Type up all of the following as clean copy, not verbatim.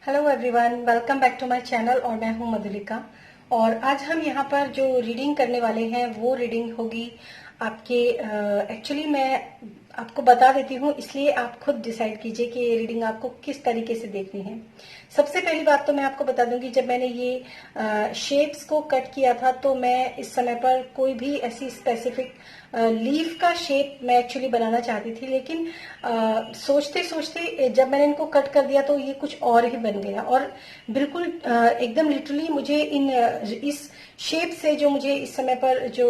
Hello everyone, welcome back to my channel. और मैं हूं मधुलिका। और आज हम यहां पर जो रीडिंग करने वाले हैं वो रीडिंग होगी आपके एक्चुअली मैं आपको बता देती हूँ, इसलिए आप खुद डिसाइड कीजिए कि ये रीडिंग आपको किस तरीके से देखनी है। सबसे पहली बात तो मैं आपको बता दूंगी, जब मैंने ये शेप्स को कट किया था तो मैं इस समय पर कोई भी ऐसी स्पेसिफिक लीफ का शेप मैं एक्चुअली बनाना चाहती थी, लेकिन सोचते सोचते जब मैंने इनको कट कर दिया तो ये कुछ और ही बन गया। और बिल्कुल एकदम लिटरली मुझे इस शेप से जो मुझे इस समय पर जो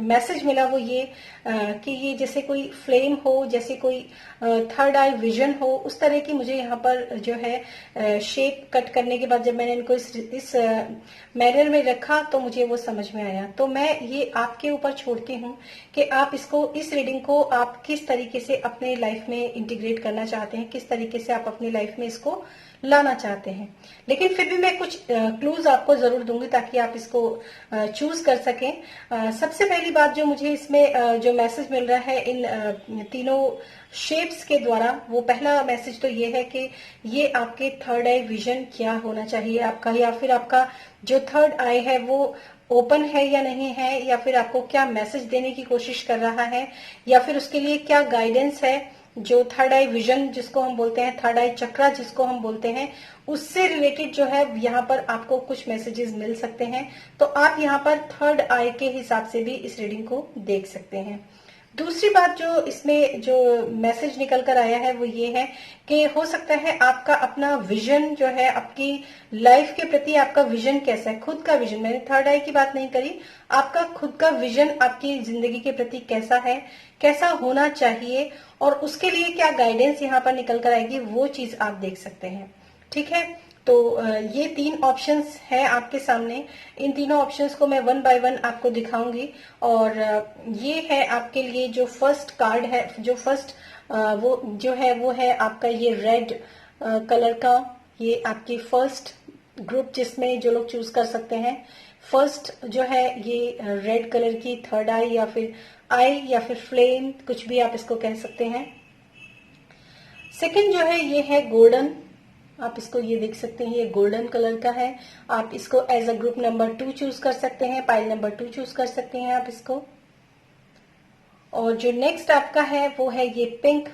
मैसेज मिला वो ये कि ये जैसे कोई फ्लेम हो, जैसे कोई थर्ड आई विजन हो, उस तरह की मुझे यहाँ पर जो है शेप कट करने के बाद जब मैंने इनको इस मैनर में रखा तो मुझे वो समझ में आया। तो मैं ये आपके ऊपर छोड़ती हूँ कि आप इस रीडिंग को आप किस तरीके से अपने लाइफ में इंटीग्रेट करना चाहते हैं, किस तरीके से आप अपनी लाइफ में इसको लाना चाहते हैं। लेकिन फिर भी मैं कुछ क्लूज आपको जरूर दूंगी ताकि आप इसको चूज कर सकें। सबसे पहली बात जो मुझे इसमें जो मैसेज मिल रहा है इन तीनों शेप्स के द्वारा, वो पहला मैसेज तो ये है कि ये आपके थर्ड आई विजन क्या होना चाहिए आपका, या फिर आपका जो थर्ड आई है वो ओपन है या नहीं है, या फिर आपको क्या मैसेज देने की कोशिश कर रहा है, या फिर उसके लिए क्या गाइडेंस है। जो थर्ड आई विजन जिसको हम बोलते हैं, थर्ड आई चक्रा जिसको हम बोलते हैं, उससे रिलेटेड जो है यहाँ पर आपको कुछ मैसेजेस मिल सकते हैं। तो आप यहाँ पर थर्ड आई के हिसाब से भी इस रीडिंग को देख सकते हैं। दूसरी बात जो इसमें जो मैसेज निकल कर आया है वो ये है कि हो सकता है आपका अपना विजन जो है, आपकी लाइफ के प्रति आपका विजन कैसा है, खुद का विजन, मैंने थर्ड आई की बात नहीं करी, आपका खुद का विजन आपकी जिंदगी के प्रति कैसा है, कैसा होना चाहिए, और उसके लिए क्या गाइडेंस यहाँ पर निकल कर आएगी, वो चीज आप देख सकते हैं। ठीक है, तो ये तीन ऑप्शंस हैं आपके सामने। इन तीनों ऑप्शंस को मैं वन बाय वन आपको दिखाऊंगी। और ये है आपके लिए जो फर्स्ट कार्ड है, जो फर्स्ट वो जो है वो है आपका ये रेड कलर का। ये आपकी फर्स्ट ग्रुप जिसमें जो लोग चूज कर सकते हैं, फर्स्ट जो है ये रेड कलर की थर्ड आई या फिर आई या फिर फ्लेम, कुछ भी आप इसको कह सकते हैं। सेकंड जो है ये है गोल्डन, आप इसको ये देख सकते हैं, ये गोल्डन कलर का है। आप इसको as a group number 2 choose कर सकते हैं, पाइल नंबर 2 चूज कर सकते हैं आप इसको। और जो नेक्स्ट आपका है वो है ये पिंक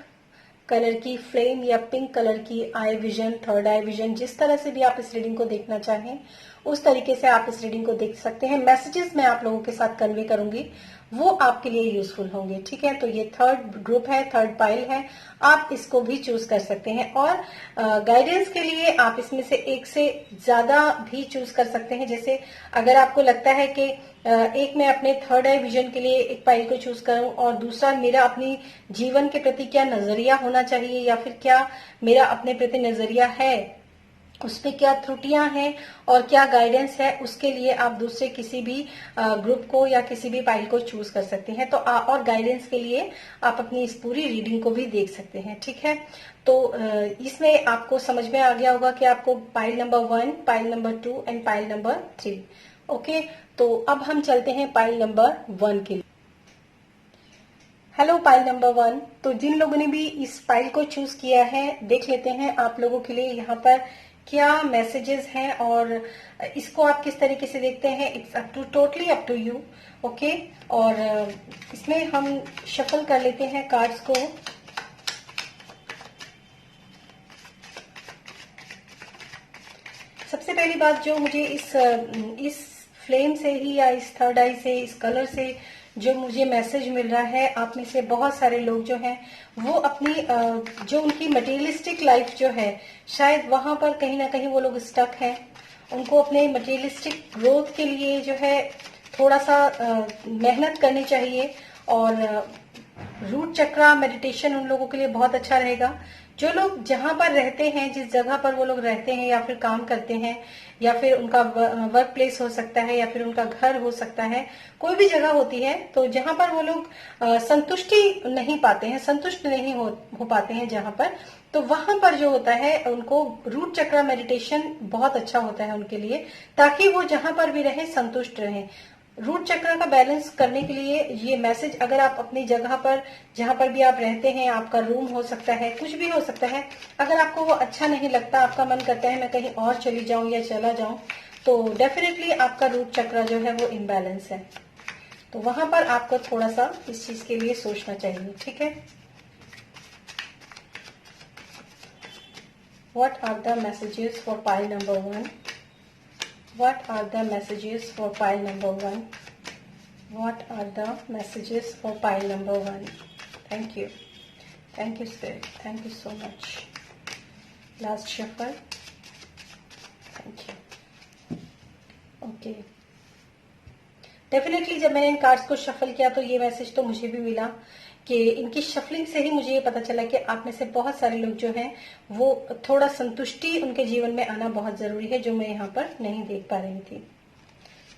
कलर की फ्लेम या पिंक कलर की eye vision, third eye vision, जिस तरह से भी आप इस रीडिंग को देखना चाहें उस तरीके से आप इस रीडिंग को देख सकते हैं। मैसेजेस मैं आप लोगों के साथ कन्वे करूंगी, वो आपके लिए यूजफुल होंगे। ठीक है, तो ये थर्ड ग्रुप है, थर्ड पाइल है, आप इसको भी चूज कर सकते हैं। और गाइडेंस के लिए आप इसमें से एक से ज्यादा भी चूज कर सकते हैं। जैसे अगर आपको लगता है कि एक मैं अपने थर्ड आई विजन के लिए एक पाइल को चूज करूं और दूसरा मेरा अपनी जीवन के प्रति क्या नजरिया होना चाहिए, या फिर क्या मेरा अपने प्रति नजरिया है, उसमें क्या त्रुटियां हैं और क्या गाइडेंस है, उसके लिए आप दूसरे किसी भी ग्रुप को या किसी भी पाइल को चूज कर सकते हैं। तो और गाइडेंस के लिए आप अपनी इस पूरी रीडिंग को भी देख सकते हैं। ठीक है, तो इसमें आपको समझ में आ गया होगा कि आपको pile number 1, pile number 2 and pile number 3। Okay, तो अब हम चलते हैं पाइल नंबर 1 के लिए। हेलो पाइल नंबर 1, तो जिन लोगों ने भी इस पाइल को चूज किया है, देख लेते हैं आप लोगों के लिए यहाँ पर क्या मैसेजेस हैं और इसको आप किस तरीके से देखते हैं। It's up to totally up to you. Okay, और इसमें हम शफल कर लेते हैं कार्ड्स को। सबसे पहली बात जो मुझे इस फ्लेम से ही या इस थर्ड आई से, इस कलर से जो मुझे मैसेज मिल रहा है, आप में से बहुत सारे लोग जो हैं वो अपनी जो उनकी मटेरियलिस्टिक लाइफ जो है, शायद वहां पर कहीं ना कहीं वो लोग स्टक हैं। उनको अपने मटेरियलिस्टिक ग्रोथ के लिए जो है थोड़ा सा मेहनत करनी चाहिए। और रूट चक्रा मेडिटेशन उन लोगों के लिए बहुत अच्छा रहेगा। जो लोग जहां पर रहते हैं, जिस जगह पर वो लोग रहते हैं या फिर काम करते हैं, या फिर उनका वर्क प्लेस हो सकता है या फिर उनका घर हो सकता है, कोई भी जगह होती है, तो जहां पर वो लोग संतुष्टि नहीं पाते हैं, संतुष्ट नहीं हो पाते हैं जहां पर, तो वहां पर जो होता है उनको रूट चक्रा मेडिटेशन बहुत अच्छा होता है उनके लिए, ताकि वो जहां पर भी रहे संतुष्ट रहें। रूट चक्र का बैलेंस करने के लिए ये मैसेज, अगर आप अपनी जगह पर जहां पर भी आप रहते हैं, आपका रूम हो सकता है, कुछ भी हो सकता है, अगर आपको वो अच्छा नहीं लगता, आपका मन करता है मैं कहीं और चली जाऊं या चला जाऊं, तो डेफिनेटली आपका रूट चक्र जो है वो इम्बैलेंस है। तो वहां पर आपको थोड़ा सा इस चीज के लिए सोचना चाहिए, ठीक है। What are the messages for pile number 1? What are the messages for pile number 1? What are the messages for pile number 1? Thank you. Thank you, Spirit. Thank you so much. Last shuffle. Thank you. Okay. Definitely जब मैंने इन cards को shuffle किया तो ये message तो मुझे भी मिला कि इनकी शफलिंग से ही मुझे ये पता चला कि आप में से बहुत सारे लोग जो हैं वो थोड़ा संतुष्टि उनके जीवन में आना बहुत जरूरी है, जो मैं यहाँ पर नहीं देख पा रही थी।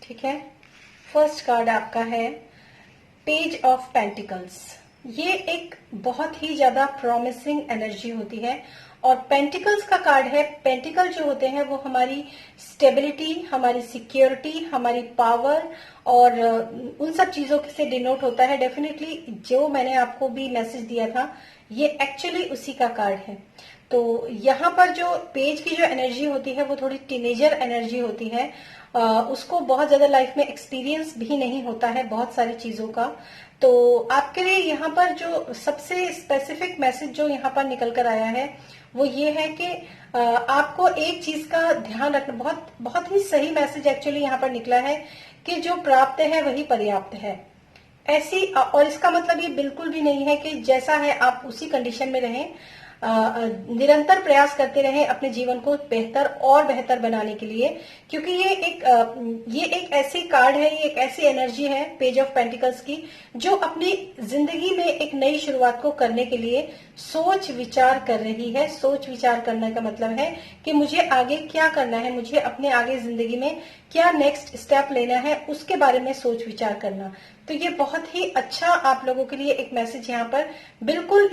ठीक है, फर्स्ट कार्ड आपका है पेज ऑफ पेंटिकल्स। ये एक बहुत ही ज्यादा प्रॉमिसिंग एनर्जी होती है और पेंटिकल्स का कार्ड है। पेंटिकल जो होते हैं वो हमारी स्टेबिलिटी, हमारी सिक्योरिटी, हमारी पावर और उन सब चीजों से डिनोट होता है। डेफिनेटली जो मैंने आपको भी मैसेज दिया था ये एक्चुअली उसी का कार्ड है। तो यहाँ पर जो पेज की जो एनर्जी होती है वो थोड़ी टीनेजर एनर्जी होती है। उसको बहुत ज्यादा लाइफ में एक्सपीरियंस भी नहीं होता है बहुत सारी चीजों का। तो आपके लिए यहाँ पर जो सबसे स्पेसिफिक मैसेज जो यहाँ पर निकल कर आया है वो ये है कि आपको एक चीज का ध्यान रखना, बहुत बहुत ही सही मैसेज एक्चुअली यहाँ पर निकला है कि जो प्राप्त है वही पर्याप्त है। ऐसी, और इसका मतलब ये बिल्कुल भी नहीं है कि जैसा है आप उसी कंडीशन में रहें। निरंतर प्रयास करते रहें अपने जीवन को बेहतर और बेहतर बनाने के लिए, क्योंकि ये एक ऐसी कार्ड है, ये एक ऐसी एनर्जी है पेज ऑफ पेंटिकल्स की जो अपनी जिंदगी में एक नई शुरुआत को करने के लिए सोच विचार कर रही है। सोच विचार करने का मतलब है कि मुझे आगे क्या करना है, मुझे अपने आगे जिंदगी में क्या नेक्स्ट स्टेप लेना है, उसके बारे में सोच विचार करना। तो ये बहुत ही अच्छा आप लोगों के लिए एक मैसेज यहाँ पर बिल्कुल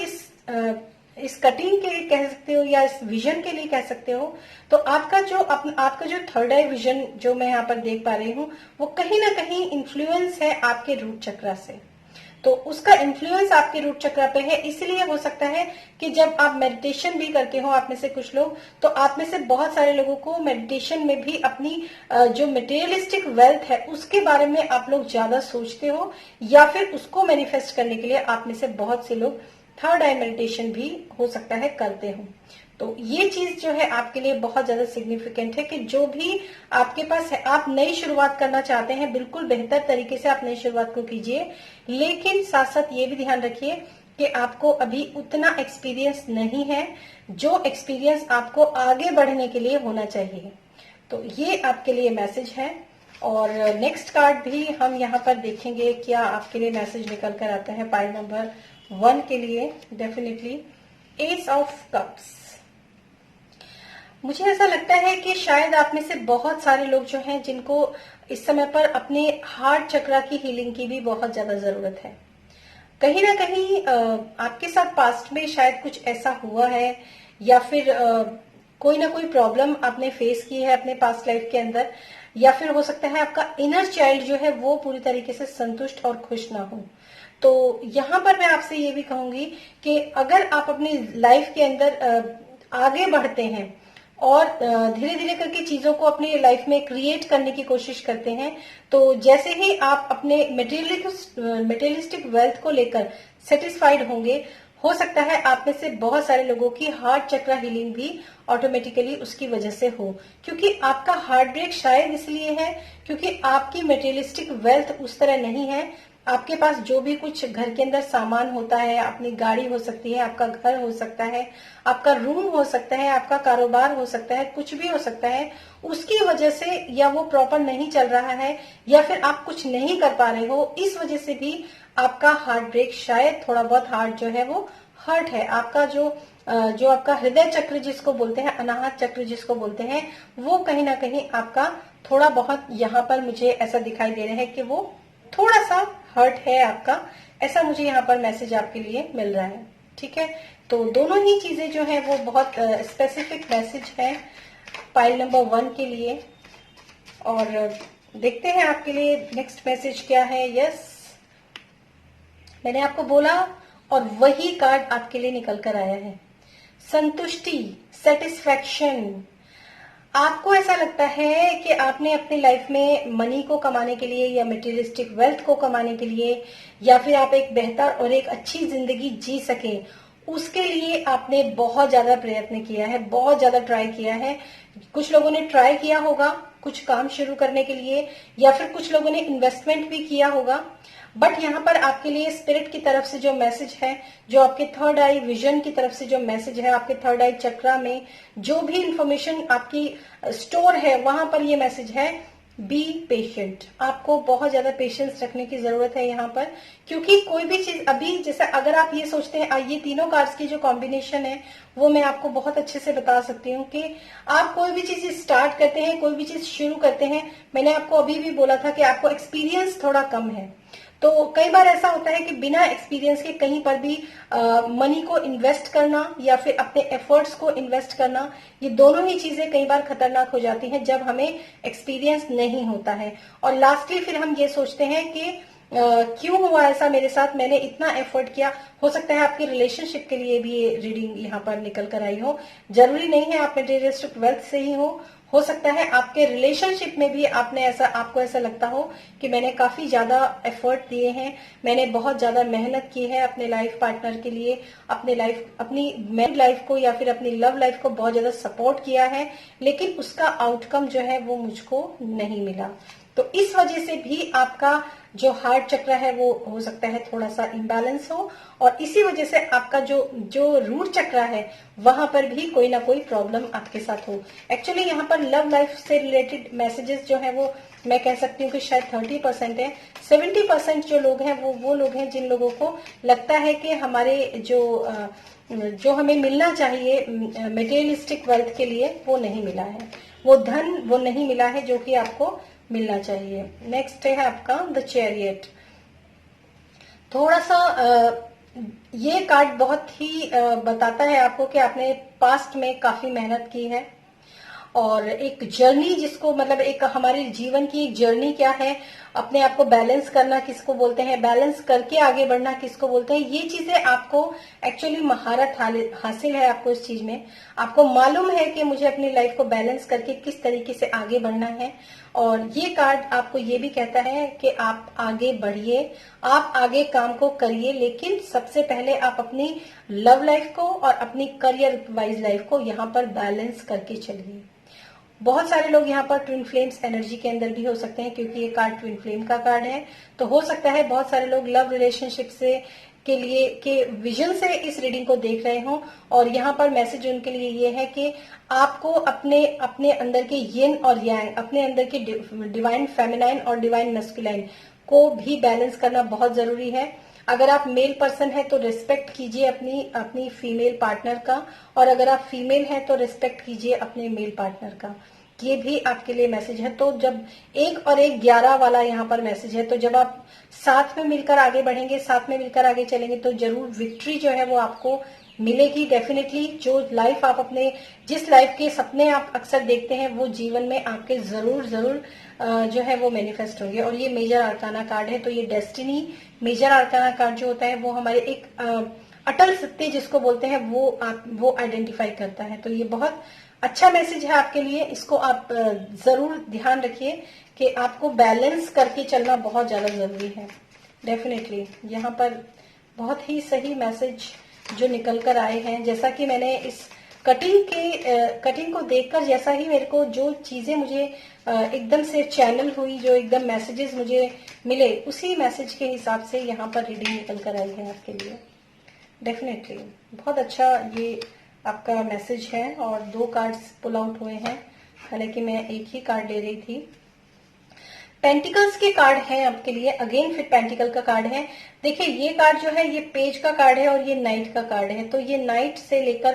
इस कटिंग के लिए कह सकते हो या इस विजन के लिए कह सकते हो। तो आपका जो थर्ड आई विजन जो मैं यहाँ पर देख पा रही हूँ वो कहीं ना कहीं इन्फ्लुएंस है आपके रूट चक्र से। तो उसका इन्फ्लुएंस आपके रूट चक्र पे है। इसलिए हो सकता है कि जब आप मेडिटेशन भी करते हो, आप में से कुछ लोग, तो आप में से बहुत सारे लोगों को मेडिटेशन में भी अपनी जो मटेरियलिस्टिक वेल्थ है उसके बारे में आप लोग ज्यादा सोचते हो, या फिर उसको मैनिफेस्ट करने के लिए आप में से बहुत से लोग थर्ड आई मेडिटेशन भी हो सकता है करते हो। तो ये चीज जो है आपके लिए बहुत ज्यादा सिग्निफिकेंट है कि जो भी आपके पास है, आप नई शुरुआत करना चाहते हैं, बिल्कुल बेहतर तरीके से आप नई शुरुआत को कीजिए, लेकिन साथ साथ ये भी ध्यान रखिए कि आपको अभी उतना एक्सपीरियंस नहीं है जो एक्सपीरियंस आपको आगे बढ़ने के लिए होना चाहिए। तो ये आपके लिए मैसेज है। और नेक्स्ट कार्ड भी हम यहाँ पर देखेंगे क्या आपके लिए मैसेज निकल कर आता है पाइल नंबर 1 के लिए। Definitely S of cups. मुझे ऐसा लगता है कि शायद आप में से बहुत सारे लोग जो हैं जिनको इस समय पर अपने हार्ट चक्र की हीलिंग की भी बहुत ज्यादा जरूरत है। कहीं ना कहीं आपके साथ पास्ट में शायद कुछ ऐसा हुआ है, या फिर कोई ना कोई प्रॉब्लम आपने फेस की है अपने पास्ट लाइफ के अंदर, या फिर हो सकता है आपका इनर चाइल्ड जो है वो पूरी तरीके से संतुष्ट और खुश ना हो। तो यहाँ पर मैं आपसे ये भी कहूंगी कि अगर आप अपनी लाइफ के अंदर आगे बढ़ते हैं और धीरे धीरे करके चीजों को अपनी लाइफ में क्रिएट करने की कोशिश करते हैं, तो जैसे ही आप अपने मटेरियलिस्टिक वेल्थ को लेकर सेटिस्फाइड होंगे, हो सकता है आप में से बहुत सारे लोगों की हार्ट चक्र हीलिंग भी ऑटोमेटिकली उसकी वजह से हो। क्योंकि आपका हार्ट ब्रेक शायद इसलिए है क्योंकि आपकी मटेरियलिस्टिक वेल्थ उस तरह नहीं है। आपके पास जो भी कुछ घर के अंदर सामान होता है, अपनी गाड़ी हो सकती है, आपका घर हो सकता है, आपका रूम हो सकता है, आपका कारोबार हो सकता है, कुछ भी हो सकता है, उसकी वजह से या वो प्रॉपर नहीं चल रहा है या फिर आप कुछ नहीं कर पा रहे हो, इस वजह से भी आपका हार्ट ब्रेक, शायद थोड़ा बहुत हार्ट जो है वो हर्ट है। आपका जो आपका हृदय चक्र जिसको बोलते हैं, अनाहत चक्र जिसको बोलते हैं, वो कहीं ना कहीं आपका थोड़ा बहुत यहाँ पर मुझे ऐसा दिखाई दे रहा है कि वो थोड़ा सा हर्ट है आपका। ऐसा मुझे यहाँ पर मैसेज आपके लिए मिल रहा है। ठीक है, तो दोनों ही चीजें जो है वो बहुत स्पेसिफिक मैसेज है पाइल नंबर 1 के लिए। और देखते हैं आपके लिए नेक्स्ट मैसेज क्या है। यस, मैंने आपको बोला और वही कार्ड आपके लिए निकल कर आया है। संतुष्टि, सेटिस्फैक्शन। आपको ऐसा लगता है कि आपने अपनी लाइफ में मनी को कमाने के लिए या मटेरियलिस्टिक वेल्थ को कमाने के लिए या फिर आप एक बेहतर और एक अच्छी जिंदगी जी सके, उसके लिए आपने बहुत ज्यादा प्रयत्न किया है, बहुत ज्यादा ट्राई किया है। कुछ लोगों ने ट्राई किया होगा कुछ काम शुरू करने के लिए, या फिर कुछ लोगों ने इन्वेस्टमेंट भी किया होगा। बट यहाँ पर आपके लिए स्पिरिट की तरफ से जो मैसेज है, जो आपके थर्ड आई विजन की तरफ से जो मैसेज है, आपके थर्ड आई चक्रा में जो भी इंफॉर्मेशन आपकी स्टोर है, वहां पर ये मैसेज है, बी पेशेंट। आपको बहुत ज्यादा पेशेंस रखने की जरूरत है यहाँ पर, क्योंकि कोई भी चीज अभी, जैसे अगर आप ये सोचते हैं, ये तीनों कार्ड्स की जो कॉम्बिनेशन है वो मैं आपको बहुत अच्छे से बता सकती हूँ कि आप कोई भी चीज स्टार्ट करते हैं, कोई भी चीज शुरू करते हैं, मैंने आपको अभी भी बोला था कि आपको एक्सपीरियंस थोड़ा कम है। तो कई बार ऐसा होता है कि बिना एक्सपीरियंस के कहीं पर भी मनी को इन्वेस्ट करना या फिर अपने एफर्ट्स को इन्वेस्ट करना, ये दोनों ही चीजें कई बार खतरनाक हो जाती हैं जब हमें एक्सपीरियंस नहीं होता है। और लास्टली फिर हम ये सोचते हैं कि क्यों हुआ ऐसा मेरे साथ, मैंने इतना एफर्ट किया। हो सकता है आपके रिलेशनशिप के लिए भी ये रीडिंग यहाँ पर निकल कर आई हो। जरूरी नहीं है आप मटेरियलिस्टिक वेल्थ से ही हो सकता है आपके रिलेशनशिप में भी आपको ऐसा लगता हो कि मैंने काफी ज्यादा एफर्ट दिए हैं, मैंने बहुत ज्यादा मेहनत की है अपने लाइफ पार्टनर के लिए, अपनी मैरिड लाइफ को या फिर अपनी लव लाइफ को बहुत ज्यादा सपोर्ट किया है, लेकिन उसका आउटकम जो है वो मुझको नहीं मिला। तो इस वजह से भी आपका जो हार्ट चक्र है वो हो सकता है थोड़ा सा इम्बैलेंस हो, और इसी वजह से आपका जो रूट चक्र है वहां पर भी कोई ना कोई प्रॉब्लम आपके साथ हो। एक्चुअली यहाँ पर लव लाइफ से रिलेटेड मैसेजेस जो है वो मैं कह सकती हूँ कि शायद 30% है। 70% जो लोग हैं वो लोग हैं जिन लोगों को लगता है कि हमारे जो हमें मिलना चाहिए मटेरियलिस्टिक वेल्थ के लिए वो नहीं मिला है, वो धन वो नहीं मिला है जो कि आपको मिलना चाहिए। नेक्स्ट है आपका द चैरियट। थोड़ा सा ये कार्ड बहुत ही बताता है आपको कि आपने पास्ट में काफी मेहनत की है, और एक जर्नी जिसको मतलब एक हमारे जीवन की एक जर्नी क्या है, अपने आप को बैलेंस करना किसको बोलते हैं, बैलेंस करके आगे बढ़ना किसको बोलते हैं, ये चीजें आपको एक्चुअली महारत हासिल है आपको इस चीज में। आपको मालूम है कि मुझे अपनी लाइफ को बैलेंस करके किस तरीके से आगे बढ़ना है। और ये कार्ड आपको ये भी कहता है कि आप आगे बढ़िए, आप आगे काम को करिए, लेकिन सबसे पहले आप अपनी लव लाइफ को और अपनी करियर वाइज लाइफ को यहाँ पर बैलेंस करके चलिए। बहुत सारे लोग यहाँ पर ट्विन फ्लेम्स एनर्जी के अंदर भी हो सकते हैं, क्योंकि ये कार्ड ट्विन फ्लेम का कार्ड है। तो हो सकता है बहुत सारे लोग लव रिलेशनशिप से के विजन से इस रीडिंग को देख रहे हों, और यहाँ पर मैसेज उनके लिए ये है कि आपको अपने अपने अंदर के यिन और यांग, अपने अंदर के डिवाइन फेमिनाइन और डिवाइन मस्कुलाइन को भी बैलेंस करना बहुत जरूरी है। अगर आप मेल पर्सन है तो रिस्पेक्ट कीजिए अपनी फीमेल पार्टनर का, और अगर आप फीमेल हैं तो रिस्पेक्ट कीजिए अपने मेल पार्टनर का। ये भी आपके लिए मैसेज है। तो जब 1 और 1 11 वाला यहाँ पर मैसेज है, तो जब आप साथ में मिलकर आगे बढ़ेंगे, साथ में मिलकर आगे चलेंगे, तो जरूर विक्ट्री जो है वो आपको मिलेगी डेफिनेटली। जो लाइफ आप जिस लाइफ के सपने आप अक्सर देखते हैं वो जीवन में आपके जरूर जो है वो मैनिफेस्ट होंगे। और ये मेजर आर्काना कार्ड है, तो ये डेस्टिनी मेजर आर्काना कार्ड जो होता है वो हमारे एक अटल सत्य जिसको बोलते हैं वो आइडेंटिफाई करता है। तो ये बहुत अच्छा मैसेज है आपके लिए, इसको आप जरूर ध्यान रखिए कि आपको बैलेंस करके चलना बहुत ज्यादा जरूरी है डेफिनेटली। यहाँ पर बहुत ही सही मैसेज जो निकल कर आए हैं, जैसा कि मैंने इस कटिंग को देखकर जैसा ही मेरे को जो चीजें मुझे एकदम से चैनल हुई, जो एकदम मैसेजेस मुझे मिले, उसी मैसेज के हिसाब से यहाँ पर रीडिंग निकल कर आई है आपके लिए डेफिनेटली। बहुत अच्छा ये आपका मैसेज है, और 2 कार्ड्स पुल आउट हुए हैं, हालांकि मैं एक ही कार्ड ले रही थी। पेंटिकल्स के कार्ड हैं आपके लिए, अगेन फिर पेंटिकल का कार्ड है। देखिए ये कार्ड जो है ये पेज का कार्ड है और ये नाइट का कार्ड है। तो ये नाइट से लेकर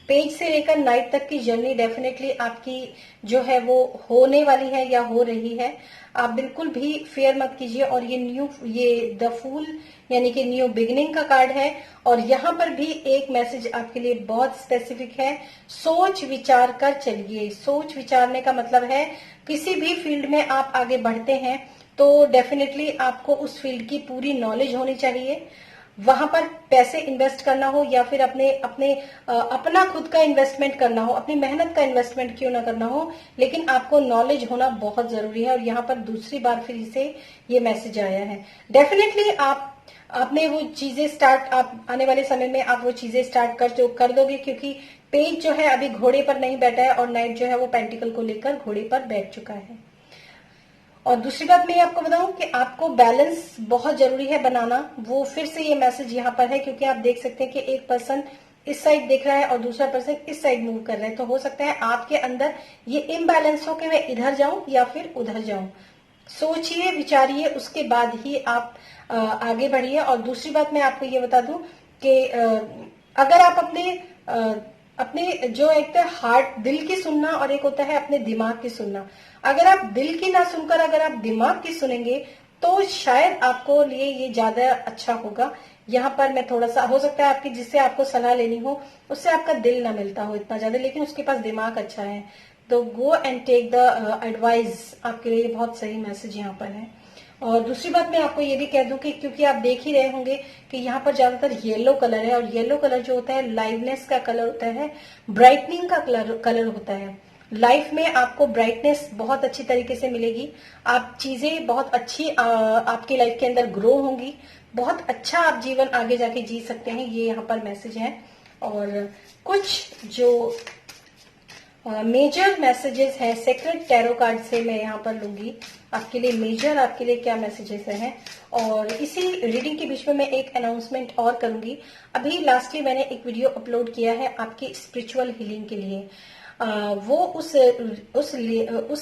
पेज से लेकर नाइट तक की जर्नी डेफिनेटली आपकी जो है वो होने वाली है या हो रही है। आप बिल्कुल भी फेयर मत कीजिए। और ये द फूल यानी कि न्यू बिगिनिंग का कार्ड है। और यहाँ पर भी एक मैसेज आपके लिए बहुत स्पेसिफिक है, सोच विचार कर चलिए। सोच विचारने का मतलब है किसी भी फील्ड में आप आगे बढ़ते हैं तो डेफिनेटली आपको उस फील्ड की पूरी नॉलेज होनी चाहिए। वहां पर पैसे इन्वेस्ट करना हो या फिर अपना खुद का इन्वेस्टमेंट करना हो, अपनी मेहनत का इन्वेस्टमेंट क्यों ना करना हो, लेकिन आपको नॉलेज होना बहुत जरूरी है। और यहाँ पर दूसरी बार फिर से ये मैसेज आया है। डेफिनेटली आपने वो चीजें आप आने वाले समय में आप वो चीजें स्टार्ट कर दोगे, क्योंकि पेज जो है अभी घोड़े पर नहीं बैठा है और नाइट जो है वो पेंटिकल को लेकर घोड़े पर बैठ चुका है। और दूसरी बात मैं आपको बताऊं कि आपको बैलेंस बहुत जरूरी है बनाना। वो फिर से ये मैसेज यहाँ पर है, क्योंकि आप देख सकते हैं कि एक पर्सन इस साइड देख रहा है और दूसरा पर्सन इस साइड मूव कर रहा है। तो हो सकता है आपके अंदर ये इम्बैलेंस हो कि मैं इधर जाऊं या फिर उधर जाऊं। सोचिए विचारिए, उसके बाद ही आप आगे बढ़िए। और दूसरी बात मैं आपको ये बता दूं कि अगर आप अपने जो एक तो हार्ट दिल की सुनना और एक होता है अपने दिमाग की सुनना, अगर आप दिल की ना सुनकर अगर आप दिमाग की सुनेंगे तो शायद आपको लिए ये ज्यादा अच्छा होगा। यहाँ पर मैं थोड़ा सा, हो सकता है आपकी जिससे आपको सलाह लेनी हो उससे आपका दिल ना मिलता हो इतना ज्यादा, लेकिन उसके पास दिमाग अच्छा है, तो go and take the advice. आपके लिए बहुत सही मैसेज यहाँ पर है। और दूसरी बात मैं आपको ये भी कह दूं कि क्योंकि आप देख ही रहे होंगे कि यहाँ पर ज्यादातर येलो कलर है, और येलो कलर जो होता है लाइवनेस का कलर होता है, ब्राइटनिंग का कलर होता है। लाइफ में आपको ब्राइटनेस बहुत अच्छी तरीके से मिलेगी। आप चीजें बहुत अच्छी आपकी लाइफ के अंदर ग्रो होंगी, बहुत अच्छा आप जीवन आगे जाके जी सकते हैं, ये यहाँ पर मैसेज है। और कुछ जो मेजर मैसेजेस हैं सेक्रेट टैरो कार्ड से मैं यहाँ पर लूंगी आपके लिए मेजर, आपके लिए क्या मैसेजेस हैं। और इसी रीडिंग के बीच में मैं एक अनाउंसमेंट और करूंगी। अभी लास्टली मैंने एक वीडियो अपलोड किया है आपकी स्पिरिचुअल हीलिंग के लिए। वो उस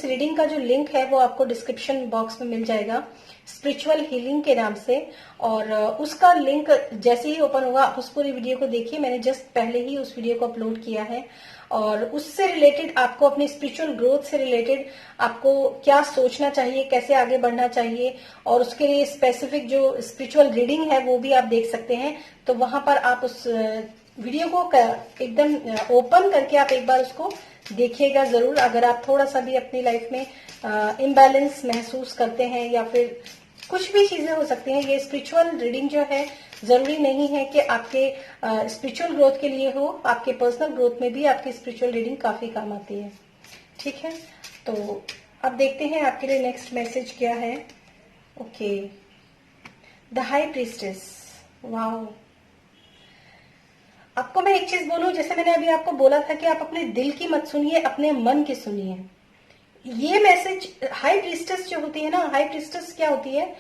रीडिंग का जो लिंक है वो आपको डिस्क्रिप्शन बॉक्स में मिल जाएगा, स्पिरिचुअल हीलिंग के नाम से। और उसका लिंक जैसे ही ओपन होगा आप उस पूरी वीडियो को देखिए, मैंने जस्ट पहले ही उस वीडियो को अपलोड किया है। और उससे रिलेटेड आपको अपनी स्पिरिचुअल ग्रोथ से रिलेटेड आपको क्या सोचना चाहिए, कैसे आगे बढ़ना चाहिए, और उसके लिए स्पेसिफिक जो स्पिरिचुअल रीडिंग है वो भी आप देख सकते हैं। तो वहां पर आप उस वीडियो को एकदम ओपन करके आप एक बार उसको देखिएगा जरूर। अगर आप थोड़ा सा भी अपनी लाइफ में इम्बैलेंस महसूस करते हैं या फिर कुछ भी चीजें हो सकती हैं, ये स्पिरिचुअल रीडिंग जो है जरूरी नहीं है कि आपके स्पिरिचुअल ग्रोथ के लिए हो, आपके पर्सनल ग्रोथ में भी आपकी स्पिरिचुअल रीडिंग काफी काम आती है। ठीक है, तो अब देखते हैं आपके लिए नेक्स्ट मैसेज क्या है। Okay, the high priestess. Wow, आपको मैं एक चीज बोलूं, जैसे मैंने अभी आपको बोला था कि आप अपने दिल की मत सुनिए, अपने मन की सुनिए। ये मैसेज, हाई प्रीस्टेस जो होती है ना, हाई प्रीस्टेस क्या होती है,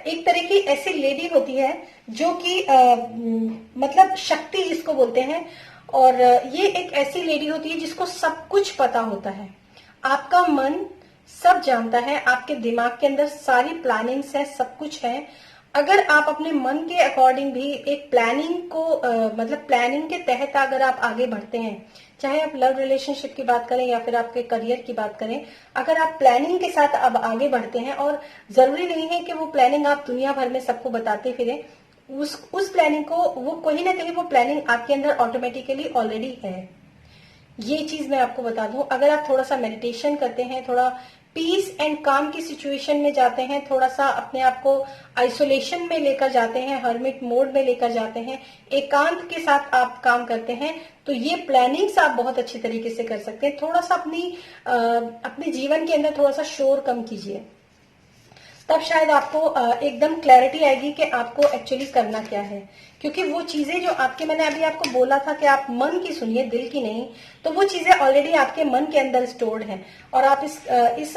एक तरह की ऐसी लेडी होती है जो कि मतलब शक्ति जिसको बोलते हैं। और ये एक ऐसी लेडी होती है जिसको सब कुछ पता होता है, आपका मन सब जानता है, आपके दिमाग के अंदर सारी प्लानिंग्स है, सब कुछ है। अगर आप अपने मन के अकॉर्डिंग भी एक प्लानिंग को मतलब प्लानिंग के तहत अगर आप आगे बढ़ते हैं, चाहे आप लव रिलेशनशिप की बात करें या फिर आपके करियर की बात करें, अगर आप प्लानिंग के साथ अब आगे बढ़ते हैं, और जरूरी नहीं है कि वो प्लानिंग आप दुनिया भर में सबको बताते फिरें, उस प्लानिंग को वो कहीं ना कहीं वो प्लानिंग आपके अंदर ऑटोमेटिकली ऑलरेडी है। ये चीज मैं आपको बता दूं, अगर आप थोड़ा सा मेडिटेशन करते हैं, थोड़ा पीस एंड काम की सिचुएशन में जाते हैं, थोड़ा सा अपने आप को आइसोलेशन में लेकर जाते हैं, हर्मिट मोड में लेकर जाते हैं, एकांत के साथ आप काम करते हैं, तो ये प्लानिंग्स आप बहुत अच्छे तरीके से कर सकते हैं। थोड़ा सा अपने जीवन के अंदर थोड़ा सा शोर कम कीजिए, तब शायद आपको एकदम क्लैरिटी आएगी कि आपको एक्चुअली करना क्या है। क्योंकि वो चीजें जो मैंने अभी आपको बोला था कि आप मन की सुनिए, दिल की नहीं, तो वो चीजें ऑलरेडी आपके मन के अंदर स्टोर्ड हैं। और आप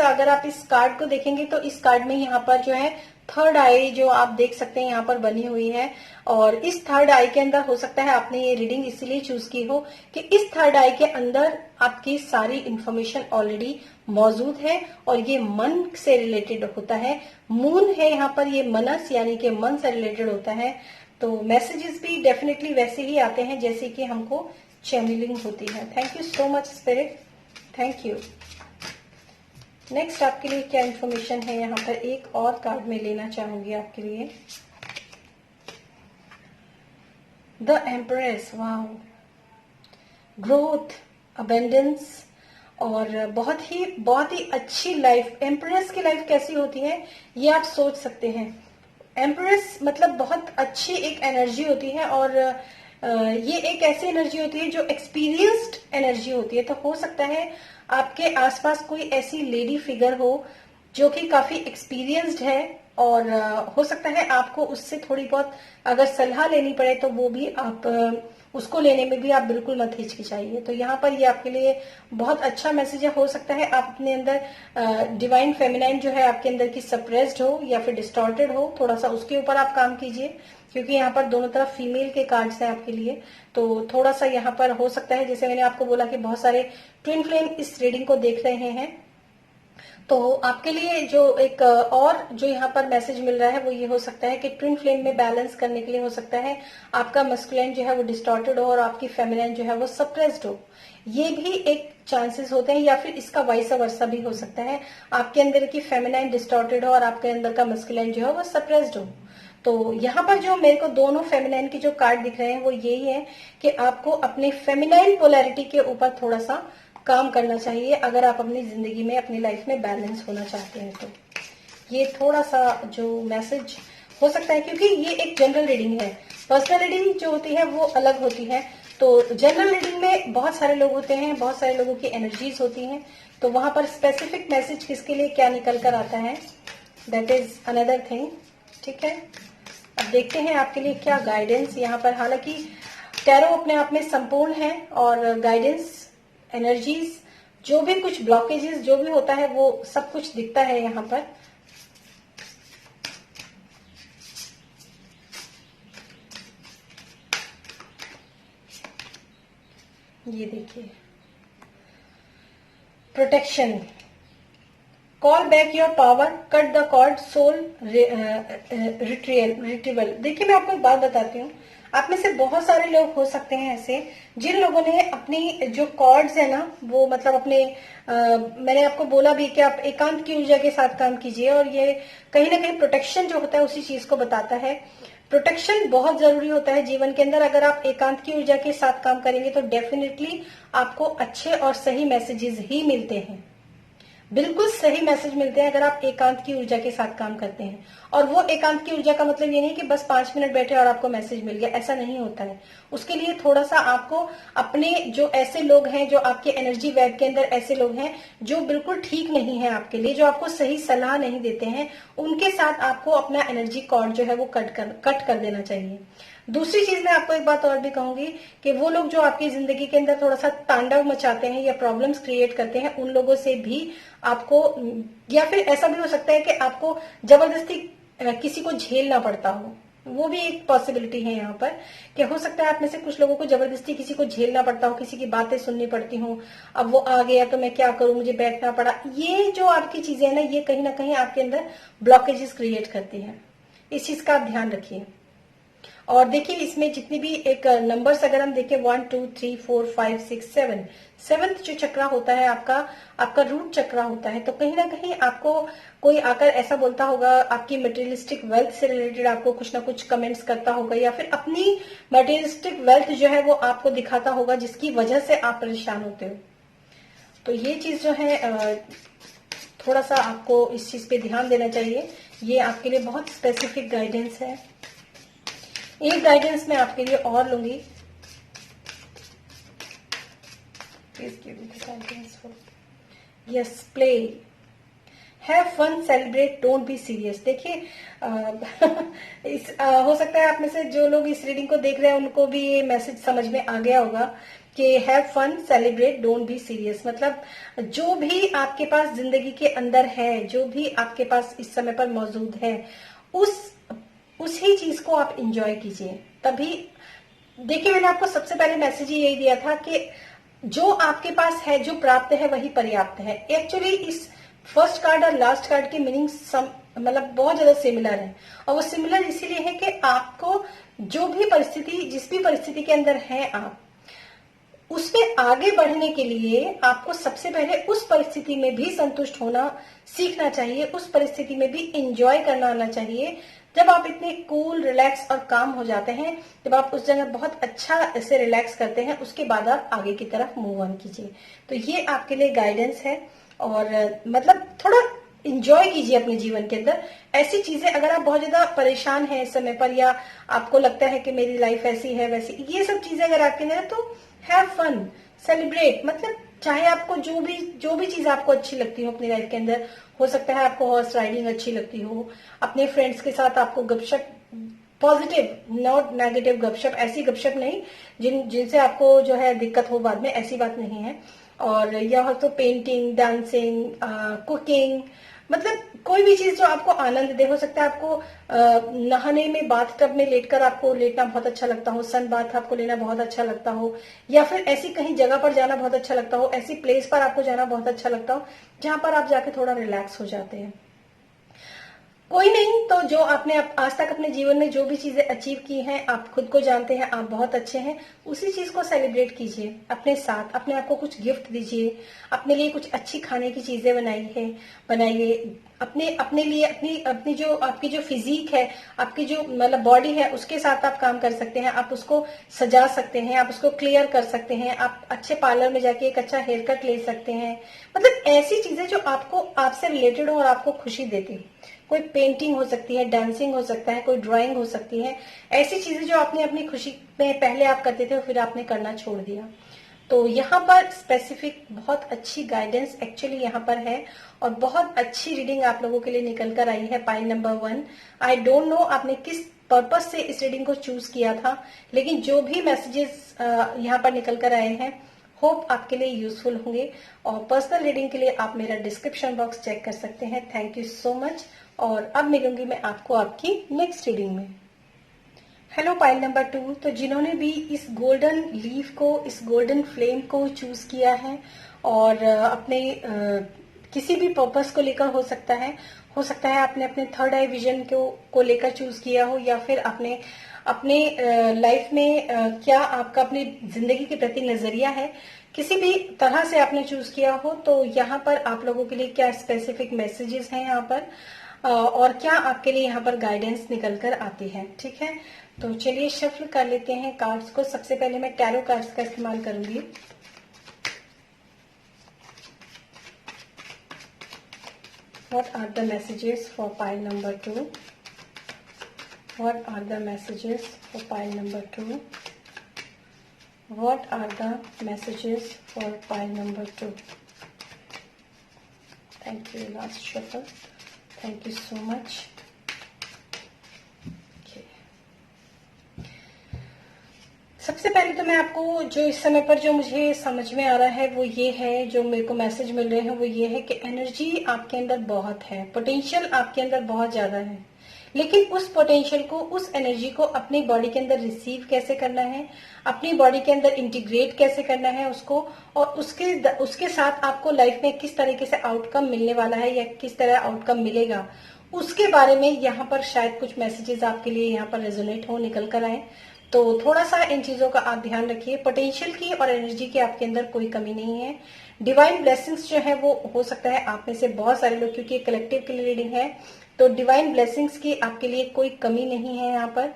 अगर आप इस कार्ड को देखेंगे तो इस कार्ड में यहाँ पर जो है थर्ड आई जो आप देख सकते हैं यहाँ पर बनी हुई है। और इस थर्ड आई के अंदर हो सकता है आपने ये रीडिंग इसलिए चूज की हो कि इस थर्ड आई के अंदर आपकी सारी इंफॉर्मेशन ऑलरेडी मौजूद है, और ये मन से रिलेटेड होता है। मून है यहाँ पर, ये मनस यानी कि मन से रिलेटेड होता है। तो मैसेजेस भी डेफिनेटली वैसे ही आते हैं जैसे कि हमको चैनलिंग होती है। Thank you so much spirit, thank you. Next आपके लिए क्या इंफॉर्मेशन है यहाँ पर, एक और कार्ड में लेना चाहूंगी आपके लिए। The empress, wow, growth, abundance और बहुत ही अच्छी लाइफ। एम्प्रेस की लाइफ कैसी होती है ये आप सोच सकते हैं। एम्प्रेस मतलब बहुत अच्छी एक एनर्जी होती है और ये एक ऐसी एनर्जी होती है जो एक्सपीरियंस्ड एनर्जी होती है। तो हो सकता है आपके आसपास कोई ऐसी लेडी फिगर हो जो कि काफी एक्सपीरियंस्ड है और हो सकता है आपको उससे थोड़ी बहुत अगर सलाह लेनी पड़े तो वो भी आप उसको लेने में भी आप बिल्कुल मत हिचकिचाइए। तो यहाँ पर ये आपके लिए बहुत अच्छा मैसेज है। हो सकता है आप अपने अंदर डिवाइन फेमिनाइन जो है आपके अंदर की सप्रेस्ड हो या फिर डिस्टॉर्टेड हो, थोड़ा सा उसके ऊपर आप काम कीजिए, क्योंकि यहाँ पर दोनों तरफ फीमेल के कार्ड्स हैं आपके लिए। तो थोड़ा सा यहाँ पर हो सकता है, जैसे मैंने आपको बोला कि बहुत सारे ट्विन फ्लेम इस रीडिंग को देख रहे हैं, तो आपके लिए जो एक और जो यहाँ पर मैसेज मिल रहा है वो ये हो सकता है कि ट्विन फ्लेम में बैलेंस करने के लिए हो सकता है आपका मस्कुलिन जो है वो डिस्टॉर्टेड हो और आपकी फेमिनिन जो है वो सप्रेस्ड हो। ये भी एक चांसेस होते हैं, या फिर इसका वाइस वर्सा भी हो सकता है, आपके अंदर की फेमिनिन डिस्टॉर्टेड हो और आपके अंदर का मस्कुलिन जो है वो सप्रेस्ड हो। तो यहाँ पर जो मेरे को दोनों फेमिनाइन की जो कार्ड दिख रहे हैं वो यही है कि आपको अपने फेमिनाइन पोलैरिटी के ऊपर थोड़ा सा काम करना चाहिए अगर आप अपनी जिंदगी में, अपनी लाइफ में बैलेंस होना चाहते हैं। तो ये थोड़ा सा जो मैसेज हो सकता है, क्योंकि ये एक जनरल रीडिंग है, पर्सनल रीडिंग जो होती है वो अलग होती है। तो जनरल रीडिंग में बहुत सारे लोग होते हैं, बहुत सारे लोगों की एनर्जीज होती हैं, तो वहां पर स्पेसिफिक मैसेज किसके लिए क्या निकल कर आता है, दैट इज अनदर थिंग। ठीक है, अब देखते हैं आपके लिए क्या गाइडेंस यहाँ पर। हालांकि टैरो अपने आप में संपूर्ण है और गाइडेंस, एनर्जीज, जो भी कुछ ब्लॉकेजेस जो भी होता है वो सब कुछ दिखता है यहाँ पर। ये देखिए, protection, call back your power, cut the cord, soul retrieval. देखिए मैं आपको एक बात बताती हूँ, आप में से बहुत सारे लोग हो सकते हैं ऐसे जिन लोगों ने अपनी जो कॉर्ड्स है ना वो मतलब अपने मैंने आपको बोला भी कि आप एकांत की ऊर्जा के साथ काम कीजिए, और ये कहीं ना कहीं प्रोटेक्शन जो होता है उसी चीज को बताता है। प्रोटेक्शन बहुत जरूरी होता है जीवन के अंदर। अगर आप एकांत की ऊर्जा के साथ काम करेंगे तो डेफिनेटली आपको अच्छे और सही मैसेजेस ही मिलते हैं, बिल्कुल सही मैसेज मिलते हैं अगर आप एकांत की ऊर्जा के साथ काम करते हैं। और वो एकांत की ऊर्जा का मतलब ये नहीं कि बस 5 मिनट बैठे और आपको मैसेज मिल गया, ऐसा नहीं होता है। उसके लिए थोड़ा सा आपको अपने जो ऐसे लोग हैं, जो आपके एनर्जी वेब के अंदर ऐसे लोग हैं जो बिल्कुल ठीक नहीं है आपके लिए, जो आपको सही सलाह नहीं देते हैं, उनके साथ आपको अपना एनर्जी कॉर्ड जो है वो कट कर देना चाहिए। दूसरी चीज मैं आपको एक बात और भी कहूंगी कि वो लोग जो आपकी जिंदगी के अंदर थोड़ा सा तांडव मचाते हैं या प्रॉब्लम्स क्रिएट करते हैं, उन लोगों से भी आपको, या फिर ऐसा भी हो सकता है कि आपको जबरदस्ती किसी को झेलना पड़ता हो, वो भी एक पॉसिबिलिटी है यहाँ पर कि हो सकता है आप में से कुछ लोगों को जबरदस्ती किसी को झेलना पड़ता हो, किसी की बातें सुननी पड़ती हो, अब वो आ गया तो मैं क्या करूं, मुझे बैठना पड़ा। ये जो आपकी चीजें है ना, ये कहीं ना कहीं आपके अंदर ब्लॉकेजेस क्रिएट करती है, इस चीज का आप ध्यान रखिए। और देखिए इसमें जितनी भी एक नंबर्स अगर हम देखें 1 2 3 4 5 6 7, सेवंथ जो चक्रा होता है आपका रूट चक्रा होता है। तो कहीं ना कहीं आपको कोई आकर ऐसा बोलता होगा, आपकी मटेरियलिस्टिक वेल्थ से रिलेटेड आपको कुछ ना कुछ कमेंट्स करता होगा, या फिर अपनी मटेरियलिस्टिक वेल्थ जो है वो आपको दिखाता होगा जिसकी वजह से आप परेशान होते हो। तो ये चीज जो है थोड़ा सा आपको इस चीज पे ध्यान देना चाहिए। ये आपके लिए बहुत स्पेसिफिक गाइडेंस है। एक गाइडेंस मैं आपके लिए और लूंगी, please give me the guidance for, yes, play, have fun, celebrate, don't be serious. देखिए हो सकता है आप में से जो लोग इस रीडिंग को देख रहे हैं उनको भी ये मैसेज समझ में आ गया होगा कि have fun, celebrate, don't be serious. मतलब जो भी आपके पास जिंदगी के अंदर है, जो भी आपके पास इस समय पर मौजूद है, उसी चीज को आप इंजॉय कीजिए। तभी देखिए मैंने आपको सबसे पहले मैसेज ही यही दिया था कि जो आपके पास है, जो प्राप्त है वही पर्याप्त है। एक्चुअली इस फर्स्ट कार्ड और लास्ट कार्ड की मीनिंग मतलब बहुत ज्यादा सिमिलर है, और वो सिमिलर इसीलिए है कि आपको जो भी परिस्थिति, जिस भी परिस्थिति के अंदर है आप, उसमें आगे बढ़ने के लिए आपको सबसे पहले उस परिस्थिति में भी संतुष्ट होना सीखना चाहिए, उस परिस्थिति में भी एंजॉय करना आना चाहिए। जब आप इतने कूल, रिलैक्स और काम हो जाते हैं, जब आप उस जगह बहुत अच्छा ऐसे रिलैक्स करते हैं, उसके बाद आप आगे की तरफ मूव ऑन कीजिए। तो ये आपके लिए गाइडेंस है। और मतलब थोड़ा इंजॉय कीजिए अपने जीवन के अंदर ऐसी चीजें। अगर आप बहुत ज्यादा परेशान हैं इस समय पर, या आपको लगता है कि मेरी लाइफ ऐसी है वैसी, ये सब चीजें अगर आपके अंदर है तो हैव फन, सेलिब्रेट। मतलब चाहे आपको जो भी चीज आपको अच्छी लगती हो अपनी लाइफ के अंदर, हो सकता है आपको हॉर्स राइडिंग अच्छी लगती हो, अपने फ्रेंड्स के साथ आपको गपशप, पॉजिटिव नॉट नेगेटिव गपशप, ऐसी गपशप नहीं जिनसे आपको जो है दिक्कत हो बाद में, ऐसी बात नहीं है। और या हो तो पेंटिंग, डांसिंग, कुकिंग, मतलब कोई भी चीज जो आपको आनंद दे। हो सकता है आपको नहाने में, बाथ टब में लेटकर आपको लेटना बहुत अच्छा लगता हो, सन बाथ आपको लेना बहुत अच्छा लगता हो, या फिर ऐसी कहीं जगह पर जाना बहुत अच्छा लगता हो, ऐसी प्लेस पर आपको जाना बहुत अच्छा लगता हो जहां पर आप जाके थोड़ा रिलैक्स हो जाते हैं। कोई नहीं, तो जो आपने आज तक अपने जीवन में जो भी चीजें अचीव की हैं, आप खुद को जानते हैं आप बहुत अच्छे हैं, उसी चीज को सेलिब्रेट कीजिए अपने साथ। अपने आप को कुछ गिफ्ट दीजिए, अपने लिए कुछ अच्छी खाने की चीजें बनाइए। अपने अपने लिए अपनी अपनी जो आपकी जो फिजिक है, आपकी जो मतलब बॉडी है, उसके साथ आप काम कर सकते हैं। आप उसको सजा सकते हैं, आप उसको क्लियर कर सकते हैं, आप अच्छे पार्लर में जाके एक अच्छा हेयर कट ले सकते हैं। मतलब ऐसी चीजें जो आपको, आपसे रिलेटेड हो और आपको खुशी देती हो। कोई पेंटिंग हो सकती है, डांसिंग हो सकता है, कोई ड्राइंग हो सकती है, ऐसी चीजें जो आपने अपनी खुशी में पहले आप करते थे और फिर आपने करना छोड़ दिया। तो यहाँ पर स्पेसिफिक बहुत अच्छी गाइडेंस एक्चुअली यहाँ पर है, और बहुत अच्छी रीडिंग आप लोगों के लिए निकल कर आई है pile number 1। I don't know आपने किस पर्पज से इस रीडिंग को चूज किया था, लेकिन जो भी मैसेजेस यहाँ पर निकल कर आए हैं, होप आपके लिए यूजफुल होंगे। और पर्सनल रीडिंग के लिए आप मेरा डिस्क्रिप्शन बॉक्स चेक कर सकते हैं। Thank you so much. और अब मिलूंगी मैं आपको आपकी नेक्स्ट रीडिंग में। Hello pile number 2। तो जिन्होंने भी इस गोल्डन लीफ को, इस गोल्डन फ्लेम को चूज किया है, और अपने किसी भी पर्पस को लेकर हो सकता है आपने अपने थर्ड आई विजन को लेकर चूज किया हो, या फिर आपने अपने लाइफ में क्या आपका अपनी जिंदगी के प्रति नजरिया है, किसी भी तरह से आपने चूज किया हो। तो यहाँ पर आप लोगों के लिए क्या स्पेसिफिक मैसेजेस हैं यहाँ पर, और क्या आपके लिए यहाँ पर गाइडेंस निकल कर आती है। ठीक है, तो चलिए शफल कर लेते हैं कार्ड्स को। सबसे पहले मैं टैरो कार्ड्स का इस्तेमाल करूंगी। What are the messages for pile number 2? What are the messages for pile number 2? What are the messages for pile number 2? Thank you, last shuffle. Thank you so much. सबसे पहले तो मैं आपको जो इस समय पर जो मुझे समझ में आ रहा है वो ये है, जो मेरे को मैसेज मिल रहे हैं वो ये है कि एनर्जी आपके अंदर बहुत है, पोटेंशियल आपके अंदर बहुत ज्यादा है, लेकिन उस पोटेंशियल को, उस एनर्जी को अपनी बॉडी के अंदर रिसीव कैसे करना है, अपनी बॉडी के अंदर इंटीग्रेट कैसे करना है उसको, और उसके साथ आपको लाइफ में किस तरीके से आउटकम मिलने वाला है या किस तरह आउटकम मिलेगा, उसके बारे में यहाँ पर शायद कुछ मैसेजेस आपके लिए यहाँ पर रेजोनेट हो, निकल कर आए। तो थोड़ा सा इन चीजों का आप ध्यान रखिए। पोटेंशियल की और एनर्जी की आपके अंदर कोई कमी नहीं है। डिवाइन ब्लेसिंग्स जो है वो हो सकता है आप में से बहुत सारे लोग, क्योंकि कलेक्टिव के लिए रीडिंग है, तो डिवाइन ब्लेसिंग्स की आपके लिए कोई कमी नहीं है यहाँ पर।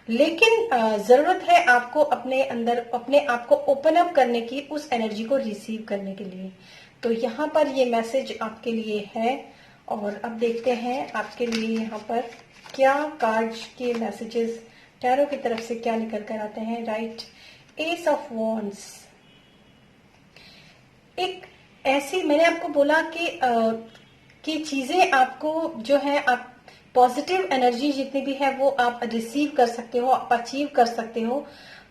लेकिन जरूरत है आपको अपने अंदर अपने आप को ओपन अप करने की, उस एनर्जी को रिसीव करने के लिए। तो यहाँ पर ये मैसेज आपके लिए है। और अब देखते हैं आपके लिए यहाँ पर क्या कार्ड्स के मैसेजेस टैरो की तरफ से क्या निकल कर आते हैं। Right, S of wands. एक ऐसी, मैंने आपको बोला कि चीजें आपको जो है, आप पॉजिटिव एनर्जी जितनी भी है वो आप रिसीव कर सकते हो, आप अचीव कर सकते हो।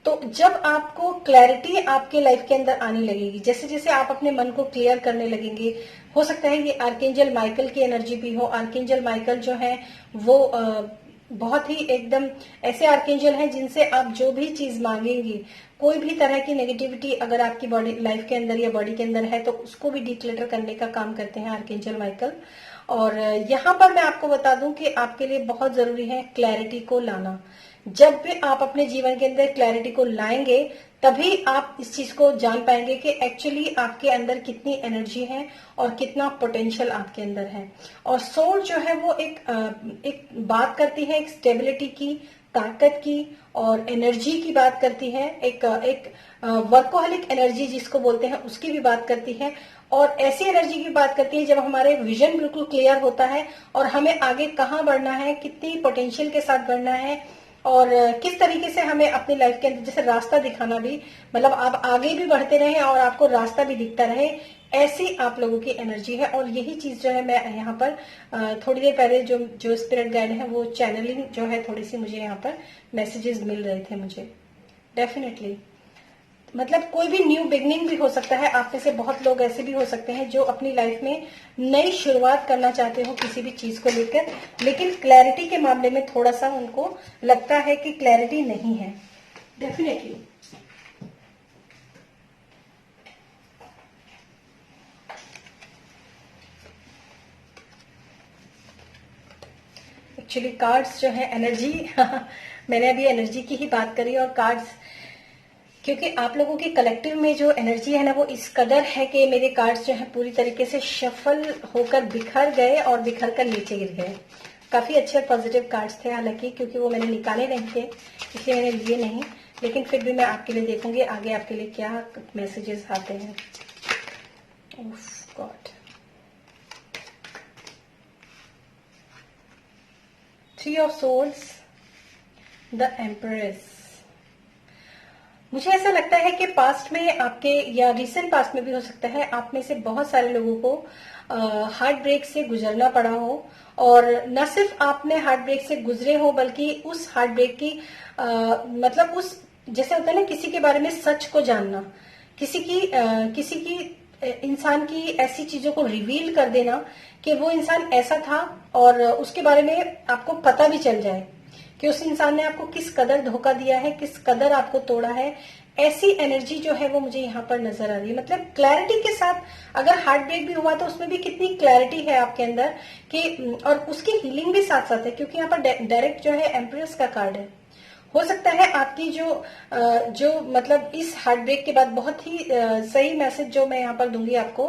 तो जब आपको क्लैरिटी आपके लाइफ के अंदर आने लगेगी, जैसे जैसे आप अपने मन को क्लियर करने लगेंगे, हो सकता है ये आर्कएंजल माइकल की एनर्जी भी हो। आर्कएंजल माइकल जो है वो बहुत ही एकदम ऐसे आर्कएंजल हैं जिनसे आप जो भी चीज मांगेंगे, कोई भी तरह की नेगेटिविटी अगर आपकी बॉडी लाइफ के अंदर या बॉडी के अंदर है तो उसको भी डिक्लेटर करने का काम करते हैं आर्कएंजल माइकल। और यहाँ पर मैं आपको बता दूं कि आपके लिए बहुत जरूरी है क्लैरिटी को लाना। जब भी आप अपने जीवन के अंदर क्लैरिटी को लाएंगे तभी आप इस चीज को जान पाएंगे कि एक्चुअली आपके अंदर कितनी एनर्जी है और कितना पोटेंशियल आपके अंदर है। और सोल जो है वो एक बात करती है, एक स्टेबिलिटी की, ताकत की और एनर्जी की बात करती है, एक वर्कोहलिक एनर्जी जिसको बोलते हैं उसकी भी बात करती है। और ऐसी एनर्जी की बात करती है जब हमारे विजन बिल्कुल क्लियर होता है और हमें आगे कहाँ बढ़ना है, कितनी पोटेंशियल के साथ बढ़ना है और किस तरीके से हमें अपनी लाइफ के अंदर जैसे रास्ता दिखाना भी, मतलब आप आगे भी बढ़ते रहे और आपको रास्ता भी दिखता रहे, ऐसी आप लोगों की एनर्जी है। और यही चीज जो है मैं यहाँ पर थोड़ी देर पहले जो स्पिरिट गाइड है वो चैनलिंग जो है थोड़ी सी मुझे यहाँ पर मैसेजेस मिल रहे थे मुझे। डेफिनेटली मतलब कोई भी न्यू बिगनिंग भी हो सकता है। आप में से बहुत लोग ऐसे भी हो सकते हैं जो अपनी लाइफ में नई शुरुआत करना चाहते हो किसी भी चीज को लेकर, लेकिन क्लैरिटी के मामले में थोड़ा सा उनको लगता है कि क्लैरिटी नहीं है। डेफिनेटली एक्चुअली कार्ड्स जो है एनर्जी मैंने अभी एनर्जी की ही बात करी और कार्ड्स, क्योंकि आप लोगों की कलेक्टिव में जो एनर्जी है ना वो इस कदर है कि मेरे कार्ड्स जो है पूरी तरीके से शफल होकर बिखर गए और बिखर कर नीचे गिर गए। काफी अच्छे पॉजिटिव कार्ड्स थे, हालांकि क्योंकि वो मैंने निकाले नहीं थे इसलिए मैंने लिए नहीं, लेकिन फिर भी मैं आपके लिए देखूंगी आगे आपके लिए क्या मैसेजेस आते हैं। Oh God, three of swords, the empress. मुझे ऐसा लगता है कि पास्ट में आपके या रिसेंट पास्ट में भी हो सकता है आप में से बहुत सारे लोगों को हार्ट ब्रेक से गुजरना पड़ा हो, और न सिर्फ आपने हार्ट ब्रेक से गुजरे हो बल्कि उस हार्ट ब्रेक की मतलब उस जैसे होता है ना किसी के बारे में सच को जानना, किसी की इंसान की ऐसी चीजों को रिवील कर देना कि वो इंसान ऐसा था और उसके बारे में आपको पता भी चल जाए कि उस इंसान ने आपको किस कदर धोखा दिया है, किस कदर आपको तोड़ा है। ऐसी एनर्जी जो है वो मुझे यहाँ पर नजर आ रही है। मतलब क्लैरिटी के साथ, अगर हार्ट ब्रेक भी हुआ तो उसमें भी कितनी क्लैरिटी है आपके अंदर कि, और उसकी हीलिंग भी साथ साथ है, क्योंकि यहाँ पर डायरेक्ट जो है एम्प्रेस का कार्ड है। हो सकता है आपकी जो मतलब इस हार्ट ब्रेक के बाद बहुत ही सही मैसेज जो मैं यहाँ पर दूंगी आपको,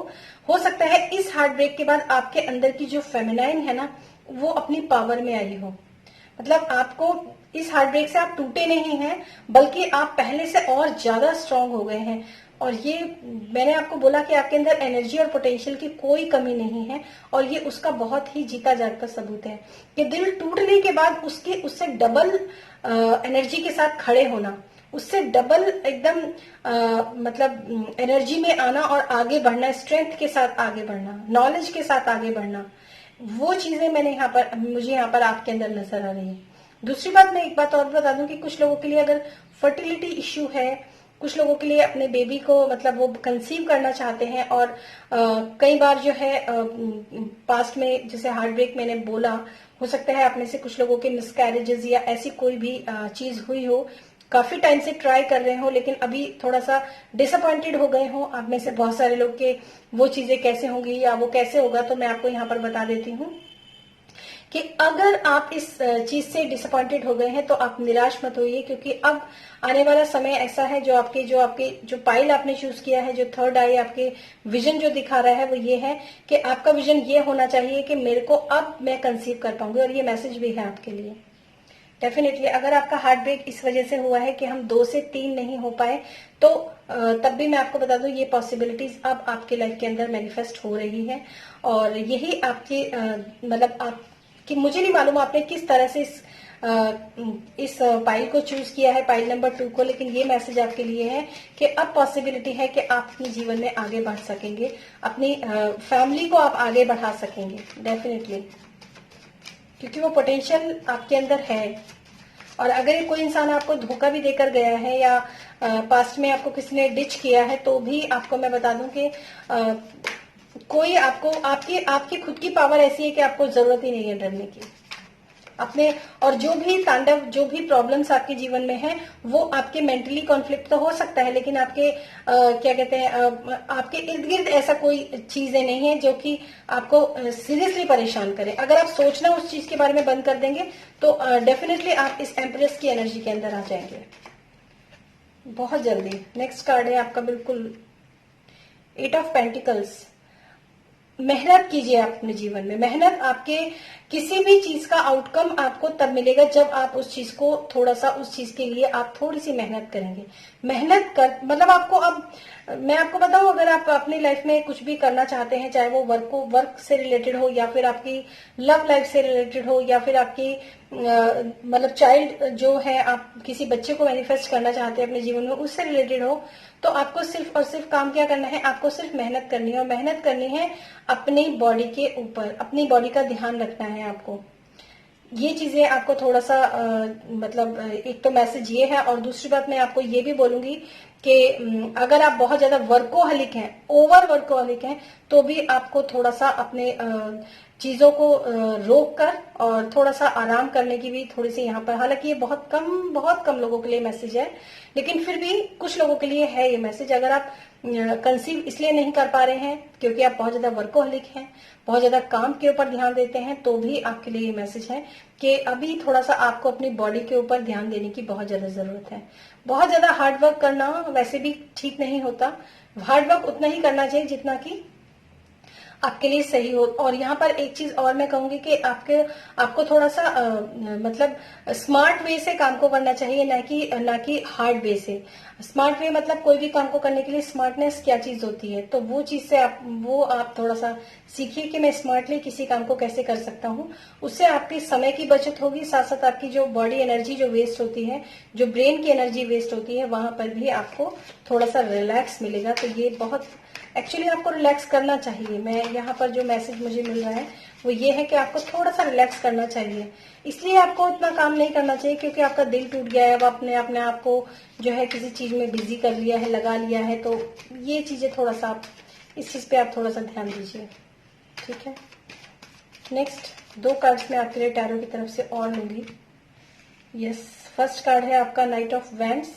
हो सकता है इस हार्ट ब्रेक के बाद आपके अंदर की जो फेमिनाइन है ना वो अपनी पावर में आई हो। मतलब आपको इस हार्ट ब्रेक से आप टूटे नहीं हैं बल्कि आप पहले से और ज्यादा स्ट्रांग हो गए हैं। और ये मैंने आपको बोला कि आपके अंदर एनर्जी और पोटेंशियल की कोई कमी नहीं है, और ये उसका बहुत ही जीता जागता सबूत है कि दिल टूटने के बाद उससे डबल एनर्जी के साथ खड़े होना, उससे डबल एकदम मतलब एनर्जी में आना और आगे बढ़ना, स्ट्रेंथ के साथ आगे बढ़ना, नॉलेज के साथ आगे बढ़ना, वो चीजें मुझे यहाँ पर आपके अंदर नजर आ रही है। दूसरी बात, मैं एक बात और बता दूं कि कुछ लोगों के लिए अगर फर्टिलिटी इश्यू है, कुछ लोगों के लिए अपने बेबी को मतलब वो कंसीव करना चाहते हैं, और कई बार जो है पास्ट में जैसे हार्ट ब्रेक मैंने बोला, हो सकता है आप में से कुछ लोगों के मिसकैरेजेस या ऐसी कोई भी चीज हुई हो, काफी टाइम से ट्राई कर रहे हो लेकिन अभी थोड़ा सा डिसअपॉइंटेड हो गए हो। आप में से बहुत सारे लोग के वो चीजें कैसे होंगी या वो कैसे होगा, तो मैं आपको यहाँ पर बता देती हूँ कि अगर आप इस चीज से डिसअपॉइंटेड हो गए हैं तो आप निराश मत होइए, क्योंकि अब आने वाला समय ऐसा है जो पाइल आपने चूज किया है, जो थर्ड आई आपके विजन जो दिखा रहा है वो ये है कि आपका विजन ये होना चाहिए कि मेरे को अब मैं कंसीव कर पाऊंगी, और ये मैसेज भी है आपके लिए। डेफिनेटली अगर आपका हार्ट ब्रेक इस वजह से हुआ है कि हम 2 से 3 नहीं हो पाए, तो तब भी मैं आपको बता दूं ये पॉसिबिलिटीज अब आपके लाइफ के अंदर मैनिफेस्ट हो रही है। और यही आपकी मतलब आप कि मुझे नहीं मालूम आपने किस तरह से इस पाइल को चूज किया है, पाइल नंबर 2 को, लेकिन ये मैसेज आपके लिए है कि अब पॉसिबिलिटी है कि आप अपने जीवन में आगे बढ़ सकेंगे, अपनी फैमिली को आप आगे बढ़ा सकेंगे। डेफिनेटली क्योंकि वो पोटेंशियल आपके अंदर है। और अगर कोई इंसान आपको धोखा भी देकर गया है या पास्ट में आपको किसी ने डिच किया है, तो भी आपको मैं बता दूं कि कोई आपकी खुद की पावर ऐसी है कि आपको जरूरत ही नहीं है डरने की अपने। और जो भी प्रॉब्लम्स आपके जीवन में है वो आपके मेंटली कॉन्फ्लिक्ट तो हो सकता है, लेकिन आपके क्या कहते हैं आपके इर्द गिर्द ऐसा कोई चीजें नहीं है जो कि आपको सीरियसली परेशान करे। अगर आप सोचना उस चीज के बारे में बंद कर देंगे तो डेफिनेटली आप इस एम्प्रेस की एनर्जी के अंदर आ जाएंगे। बहुत जल्दी। नेक्स्ट कार्ड है आपका बिल्कुल 8 ऑफ पेंटिकल्स। मेहनत कीजिए आप अपने जीवन में। मेहनत, आपके किसी भी चीज का आउटकम आपको तब मिलेगा जब आप उस चीज को थोड़ा सा, उस चीज के लिए आप थोड़ी सी मेहनत करेंगे। मेहनत कर मतलब आपको, अब मैं आपको बताऊं, अगर आप अपनी लाइफ में कुछ भी करना चाहते हैं, चाहे वो वर्क से रिलेटेड हो, या फिर आपकी लव लाइफ से रिलेटेड हो, या फिर आपकी मतलब चाइल्ड जो है, आप किसी बच्चे को मैनिफेस्ट करना चाहते हैं अपने जीवन में, उससे रिलेटेड हो, तो आपको सिर्फ और सिर्फ काम क्या करना है, आपको सिर्फ मेहनत करनी है। और मेहनत करनी है अपनी बॉडी के ऊपर, अपनी बॉडी का ध्यान रखना है आपको। ये चीजें आपको थोड़ा सा मतलब एक तो मैसेज ये है, और दूसरी बात मैं आपको ये भी बोलूंगी कि अगर आप बहुत ज्यादा वर्कोहलिक हैं, ओवर वर्कोहलिक हैं, तो भी आपको थोड़ा सा अपने चीजों को रोक कर और थोड़ा सा आराम करने की भी थोड़ी सी यहाँ पर, हालांकि ये बहुत कम लोगों के लिए मैसेज है, लेकिन फिर भी कुछ लोगों के लिए है ये मैसेज। अगर आप कंसीव इसलिए नहीं कर पा रहे हैं क्योंकि आप बहुत ज्यादा वर्कोहलिक हैं, बहुत ज्यादा काम के ऊपर ध्यान देते हैं, तो भी आपके लिए ये मैसेज है कि अभी थोड़ा सा आपको अपनी बॉडी के ऊपर ध्यान देने की बहुत ज्यादा जरूरत है। बहुत ज्यादा हार्ड वर्क करना वैसे भी ठीक नहीं होता। हार्ड वर्क उतना ही करना चाहिए जितना कि आपके लिए सही हो। और यहाँ पर एक चीज और मैं कहूंगी कि आपको थोड़ा सा मतलब स्मार्ट वे से काम को करना चाहिए, ना कि हार्ड वे से। स्मार्ट वे मतलब कोई भी काम को करने के लिए स्मार्टनेस क्या चीज होती है, तो वो चीज से आप थोड़ा सा सीखिए कि मैं स्मार्टली किसी काम को कैसे कर सकता हूँ। उससे आपकी समय की बचत होगी, साथ साथ आपकी जो बॉडी एनर्जी जो वेस्ट होती है, जो ब्रेन की एनर्जी वेस्ट होती है, वहां पर भी आपको थोड़ा सा रिलैक्स मिलेगा। तो ये बहुत एक्चुअली आपको रिलैक्स करना चाहिए। मैं यहाँ पर जो मैसेज मुझे मिल रहा है वो ये है कि आपको थोड़ा सा रिलैक्स करना चाहिए। इसलिए आपको इतना काम नहीं करना चाहिए क्योंकि आपका दिल टूट गया है, अब अपने आप को जो है किसी चीज में बिजी कर लिया है, लगा लिया है। तो ये चीजें थोड़ा सा आप इस चीज पे आप थोड़ा सा ध्यान दीजिए, ठीक है। नेक्स्ट 2 कार्ड्स मैं आपके लिए टैरो की तरफ से और लूंगी। यस, फर्स्ट कार्ड है आपका नाइट ऑफ वैंड्स।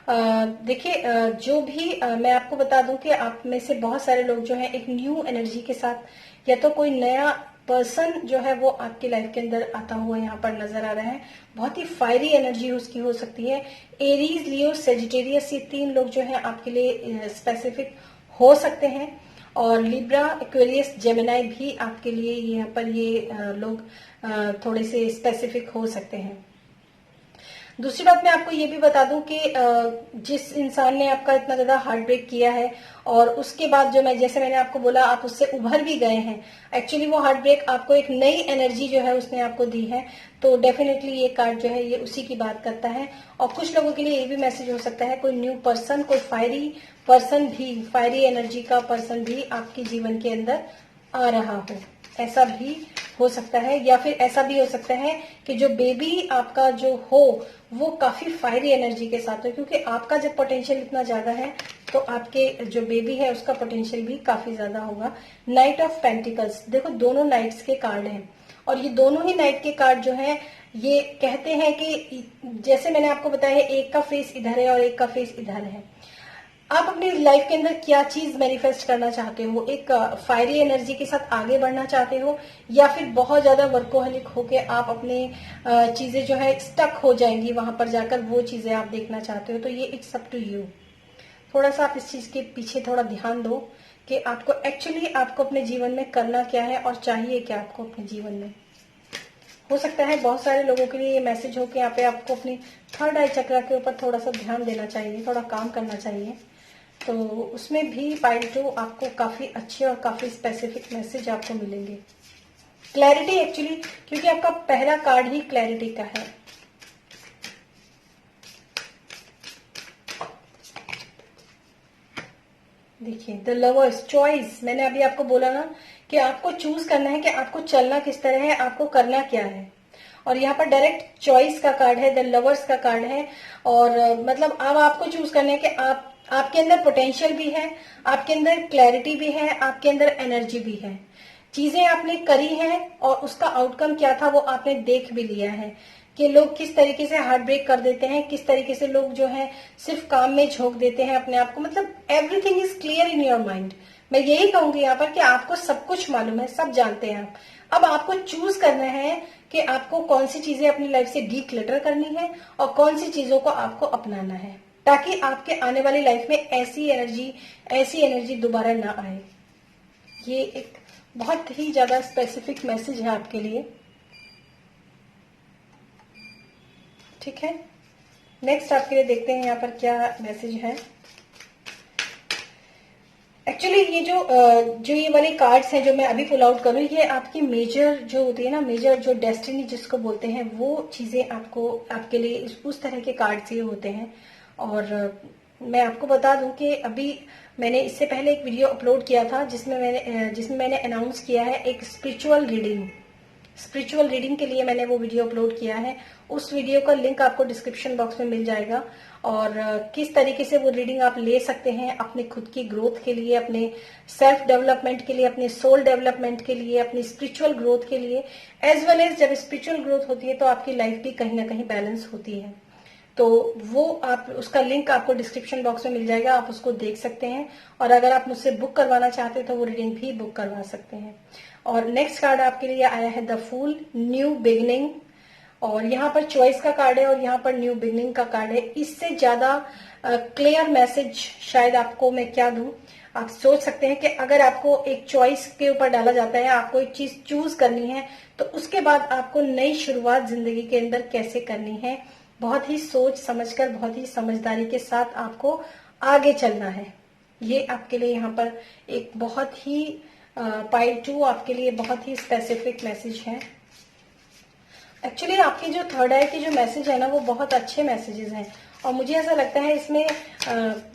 देखिए, जो भी मैं आपको बता दूं कि आप में से बहुत सारे लोग जो हैं एक न्यू एनर्जी के साथ, या तो कोई नया पर्सन जो है वो आपकी लाइफ के अंदर आता हुआ यहाँ पर नजर आ रहा है। बहुत ही फायरी एनर्जी उसकी हो सकती है। एरीज, लियो, सेजिटेरियस, ये 3 लोग जो है आपके लिए स्पेसिफिक हो सकते हैं। और लिब्रा, एक्वेरियस, जेमिनाई भी आपके लिए यहाँ पर ये लोग थोड़े से स्पेसिफिक हो सकते हैं। दूसरी बात मैं आपको ये भी बता दूं कि जिस इंसान ने आपका इतना ज्यादा हार्ट ब्रेक किया है और उसके बाद जैसे मैंने आपको बोला, आप उससे उभर भी गए हैं। एक्चुअली वो हार्ट ब्रेक आपको एक नई एनर्जी जो है उसने आपको दी है। तो डेफिनेटली ये कार्ड जो है ये उसी की बात करता है। और कुछ लोगों के लिए ये भी मैसेज हो सकता है, कोई न्यू पर्सन, कोई फायरी पर्सन भी, फायरी एनर्जी का पर्सन भी आपके जीवन के अंदर आ रहा हो, ऐसा भी हो सकता है। या फिर ऐसा भी हो सकता है कि जो बेबी आपका जो हो वो काफी फायरी एनर्जी के साथ हो, क्योंकि आपका जब पोटेंशियल इतना ज्यादा है तो आपके जो बेबी है उसका पोटेंशियल भी काफी ज्यादा होगा। नाइट ऑफ पेंटिकल्स, देखो दोनों नाइट्स के कार्ड हैं, और ये दोनों ही नाइट के कार्ड जो हैं ये कहते हैं कि जैसे मैंने आपको बताया, एक का फेस इधर है और एक का फेस इधर है। आप अपनी लाइफ के अंदर क्या चीज मैनिफेस्ट करना चाहते हो, एक फायरी एनर्जी के साथ आगे बढ़ना चाहते हो, या फिर बहुत ज्यादा वर्कोहलिक होके आप अपने चीजें जो है स्टक हो जाएंगी, वहां पर जाकर वो चीजें आप देखना चाहते हो। तो ये इट्स अप टू यू। थोड़ा सा आप इस चीज के पीछे थोड़ा ध्यान दो कि आपको एक्चुअली आपको अपने जीवन में करना क्या है और चाहिए क्या आपको अपने जीवन में। हो सकता है बहुत सारे लोगों के लिए ये मैसेज हो कि यहाँ पे आपको अपनी थर्ड आई चक्र के ऊपर थोड़ा सा ध्यान देना चाहिए, थोड़ा काम करना चाहिए। तो उसमें भी पाइल 2 आपको काफी अच्छे और काफी स्पेसिफिक मैसेज आपको मिलेंगे। क्लैरिटी, एक्चुअली क्योंकि आपका पहला कार्ड ही क्लैरिटी का है। देखिए, द लवर्स, चॉइस। मैंने अभी आपको बोला ना कि आपको चूज करना है कि आपको चलना किस तरह है, आपको करना क्या है। और यहाँ पर डायरेक्ट चॉइस का कार्ड है, द लवर्स का कार्ड है। और मतलब अब आपको चूज करना है कि आपके अंदर पोटेंशियल भी है, आपके अंदर क्लैरिटी भी है, आपके अंदर एनर्जी भी है। चीजें आपने करी हैं और उसका आउटकम क्या था वो आपने देख भी लिया है कि लोग किस तरीके से हार्ट ब्रेक कर देते हैं, किस तरीके से लोग जो है सिर्फ काम में झोंक देते हैं अपने आप को। मतलब everything is clear in your mind. मैं यही कहूंगी यहाँ पर कि आपको सब कुछ मालूम है, सब जानते हैं आप। अब आपको चूज करना है कि आपको कौन सी चीजें अपनी लाइफ से डीक्लटर करनी है और कौन सी चीजों को आपको अपनाना है। ताकि आपके आने वाली लाइफ में ऐसी एनर्जी दोबारा ना आए। ये एक बहुत ही ज्यादा स्पेसिफिक मैसेज है आपके लिए, ठीक है। नेक्स्ट आपके लिए देखते हैं यहाँ पर क्या मैसेज है। एक्चुअली ये जो ये वाले कार्ड्स हैं जो मैं अभी पुल आउट करूँ, ये आपकी मेजर जो होती है ना, मेजर जो डेस्टिनी जिसको बोलते हैं, वो चीजें आपके लिए उस तरह के कार्ड्स ये होते हैं। और मैं आपको बता दूं कि अभी मैंने इससे पहले एक वीडियो अपलोड किया था जिसमें मैंने अनाउंस किया है एक स्पिरिचुअल रीडिंग के लिए मैंने वो वीडियो अपलोड किया है। उस वीडियो का लिंक आपको डिस्क्रिप्शन बॉक्स में मिल जाएगा। और किस तरीके से वो रीडिंग आप ले सकते हैं अपने खुद की ग्रोथ के लिए, अपने सेल्फ डेवलपमेंट के लिए, अपने सोल डेवलपमेंट के लिए, अपनी स्पिरिचुअल ग्रोथ के लिए, एज वेल एज जब स्पिरिचुअल ग्रोथ होती है तो आपकी लाइफ भी कहीं ना कहीं बैलेंस होती है। तो वो उसका लिंक आपको डिस्क्रिप्शन बॉक्स में मिल जाएगा, आप उसको देख सकते हैं। और अगर आप मुझसे बुक करवाना चाहते हैं तो वो रीडिंग भी बुक करवा सकते हैं। और नेक्स्ट कार्ड आपके लिए आया है द फूल, न्यू बिगनिंग। और यहाँ पर चॉइस का कार्ड है और यहाँ पर न्यू बिगनिंग का कार्ड है। इससे ज्यादा क्लियर मैसेज शायद आपको मैं क्या दूं। आप सोच सकते हैं कि अगर आपको एक चॉइस के ऊपर डाला जाता है, आपको एक चीज चूज करनी है, तो उसके बाद आपको नई शुरुआत जिंदगी के अंदर कैसे करनी है, बहुत ही सोच समझकर, बहुत ही समझदारी के साथ आपको आगे चलना है। ये आपके लिए यहाँ पर एक बहुत ही पाइल 2 आपके लिए बहुत ही स्पेसिफिक मैसेज है। एक्चुअली आपकी जो थर्ड आई के जो मैसेज है ना, वो बहुत अच्छे मैसेजेस हैं। और मुझे ऐसा लगता है इसमें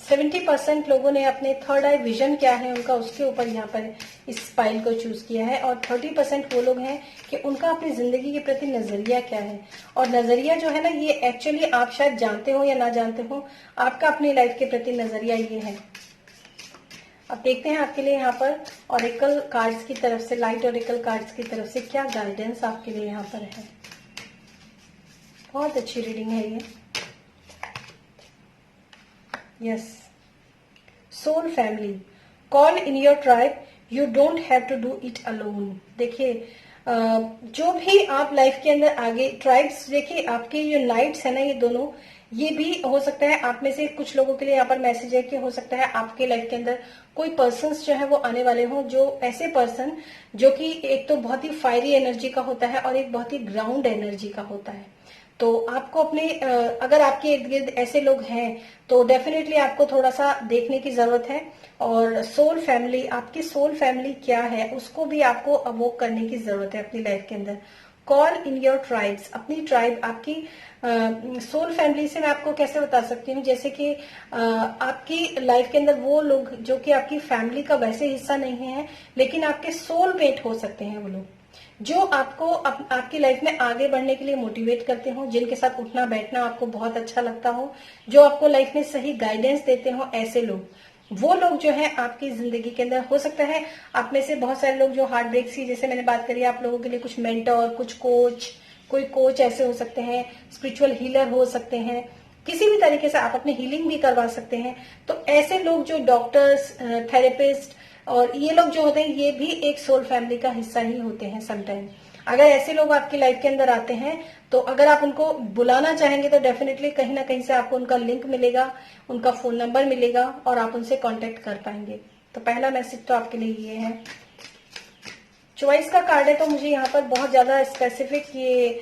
70% लोगों ने अपने थर्ड आई विजन क्या है उनका, उसके ऊपर यहाँ पर इस फाइल को चूज किया है। और 30% वो लोग हैं कि उनका अपनी जिंदगी के प्रति नजरिया क्या है। और नजरिया जो है ना, ये एक्चुअली आप शायद जानते हो या ना जानते हो, आपका अपनी लाइफ के प्रति नजरिया ये है। अब देखते हैं आपके लिए यहाँ पर ऑरेकल कार्ड्स की तरफ से, लाइट ऑरेकल कार्ड्स की तरफ से क्या गाइडेंस आपके लिए यहाँ पर है। बहुत अच्छी रीडिंग है ये। Yes, soul family, call in your tribe, you don't have to do it alone. देखिए जो भी आप लाइफ के अंदर आगे ट्राइब्स, देखिए आपके जो नाइट्स है ना, ये दोनों, ये भी हो सकता है आप में से कुछ लोगों के लिए यहाँ पर मैसेज है कि हो सकता है आपके लाइफ के अंदर कोई पर्सन्स जो है वो आने वाले हों, जो ऐसे पर्सन जो कि एक तो बहुत ही फायरी एनर्जी का होता है और एक बहुत ही ग्राउंड एनर्जी का होता है। तो आपको अपने अगर आपके इर्द गिर्द ऐसे लोग हैं तो डेफिनेटली आपको थोड़ा सा देखने की जरूरत है। और सोल फैमिली, आपकी सोल फैमिली क्या है उसको भी आपको अवोक करने की जरूरत है अपनी लाइफ के अंदर। कॉल इन योर ट्राइब्स, अपनी ट्राइब, आपकी सोल फैमिली से मैं आपको कैसे बता सकती हूँ, जैसे कि आपकी लाइफ के अंदर वो लोग जो कि आपकी फैमिली का वैसे हिस्सा नहीं है लेकिन आपके सोल मेट हो सकते हैं, वो लोग जो आपको आपकी लाइफ में आगे बढ़ने के लिए मोटिवेट करते हो, जिनके साथ उठना बैठना आपको बहुत अच्छा लगता हो, जो आपको लाइफ में सही गाइडेंस देते हो, ऐसे लोग, वो लोग जो है आपकी जिंदगी के अंदर हो सकता है। आप में से बहुत सारे लोग जो हार्ट ब्रेक की जैसे मैंने बात करी, आप लोगों के लिए कुछ मेंटर, कुछ कोच, कोई कोच ऐसे हो सकते हैं, स्पिरिचुअल हीलर हो सकते हैं, किसी भी तरीके से आप अपनी हीलिंग भी करवा सकते हैं। तो ऐसे लोग जो डॉक्टर्स, थेरेपिस्ट और ये लोग जो होते हैं, ये भी एक सोल फैमिली का हिस्सा ही होते हैं समटाइम। अगर ऐसे लोग आपकी लाइफ के अंदर आते हैं तो अगर आप उनको बुलाना चाहेंगे तो डेफिनेटली कहीं ना कहीं से आपको उनका लिंक मिलेगा, उनका फोन नंबर मिलेगा और आप उनसे कांटेक्ट कर पाएंगे। तो पहला मैसेज तो आपके लिए ये है। चॉइस का कार्ड है तो मुझे यहाँ पर बहुत ज्यादा स्पेसिफिक, ये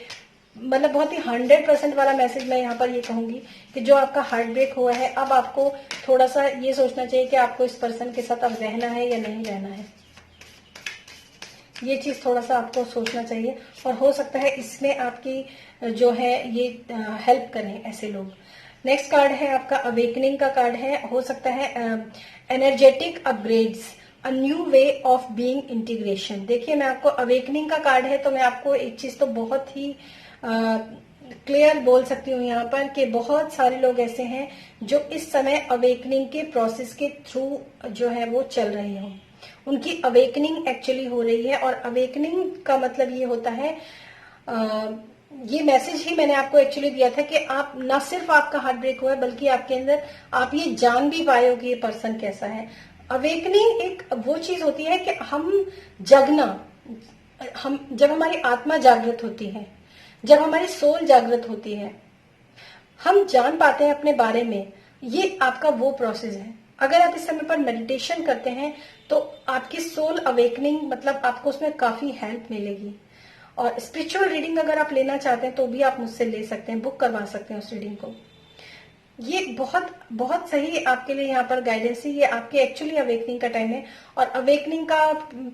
मतलब बहुत ही 100% वाला मैसेज मैं यहाँ पर ये कहूंगी कि जो आपका हार्ट ब्रेक हुआ है, अब आपको थोड़ा सा ये सोचना चाहिए कि आपको इस पर्सन के साथ अब रहना है या नहीं रहना है। ये चीज थोड़ा सा आपको सोचना चाहिए और हो सकता है इसमें आपकी जो है ये हेल्प करें ऐसे लोग। नेक्स्ट कार्ड है आपका अवेकनिंग का कार्ड है। हो सकता है energetic upgrades, a new way of being integration. देखिए मैं आपको अवेकनिंग का कार्ड है तो मैं आपको एक चीज तो बहुत ही क्लियर बोल सकती हूँ यहाँ पर कि बहुत सारे लोग ऐसे हैं जो इस समय अवेकनिंग के प्रोसेस के थ्रू जो है वो चल रहे हों, उनकी अवेकनिंग एक्चुअली हो रही है। और अवेकनिंग का मतलब ये होता है, ये मैसेज ही मैंने आपको एक्चुअली दिया था कि आप न सिर्फ आपका हार्ट ब्रेक हुआ है बल्कि आपके अंदर आप ये जान भी पाए हो कि ये पर्सन कैसा है। अवेकनिंग एक वो चीज होती है कि हम जगना, हम जब हमारी आत्मा जागृत होती है, जब हमारी सोल जागृत होती है, हम जान पाते हैं अपने बारे में, ये आपका वो प्रोसेस है। अगर आप इस समय पर मेडिटेशन करते हैं तो आपकी सोल अवेकनिंग मतलब आपको उसमें काफी हेल्प मिलेगी। और स्पिरिचुअल रीडिंग अगर आप लेना चाहते हैं तो भी आप मुझसे ले सकते हैं, बुक करवा सकते हैं उस रीडिंग को। ये बहुत बहुत सही आपके लिए यहाँ पर गाइडेंस है। ये आपके एक्चुअली अवेकनिंग का टाइम है, और अवेकनिंग का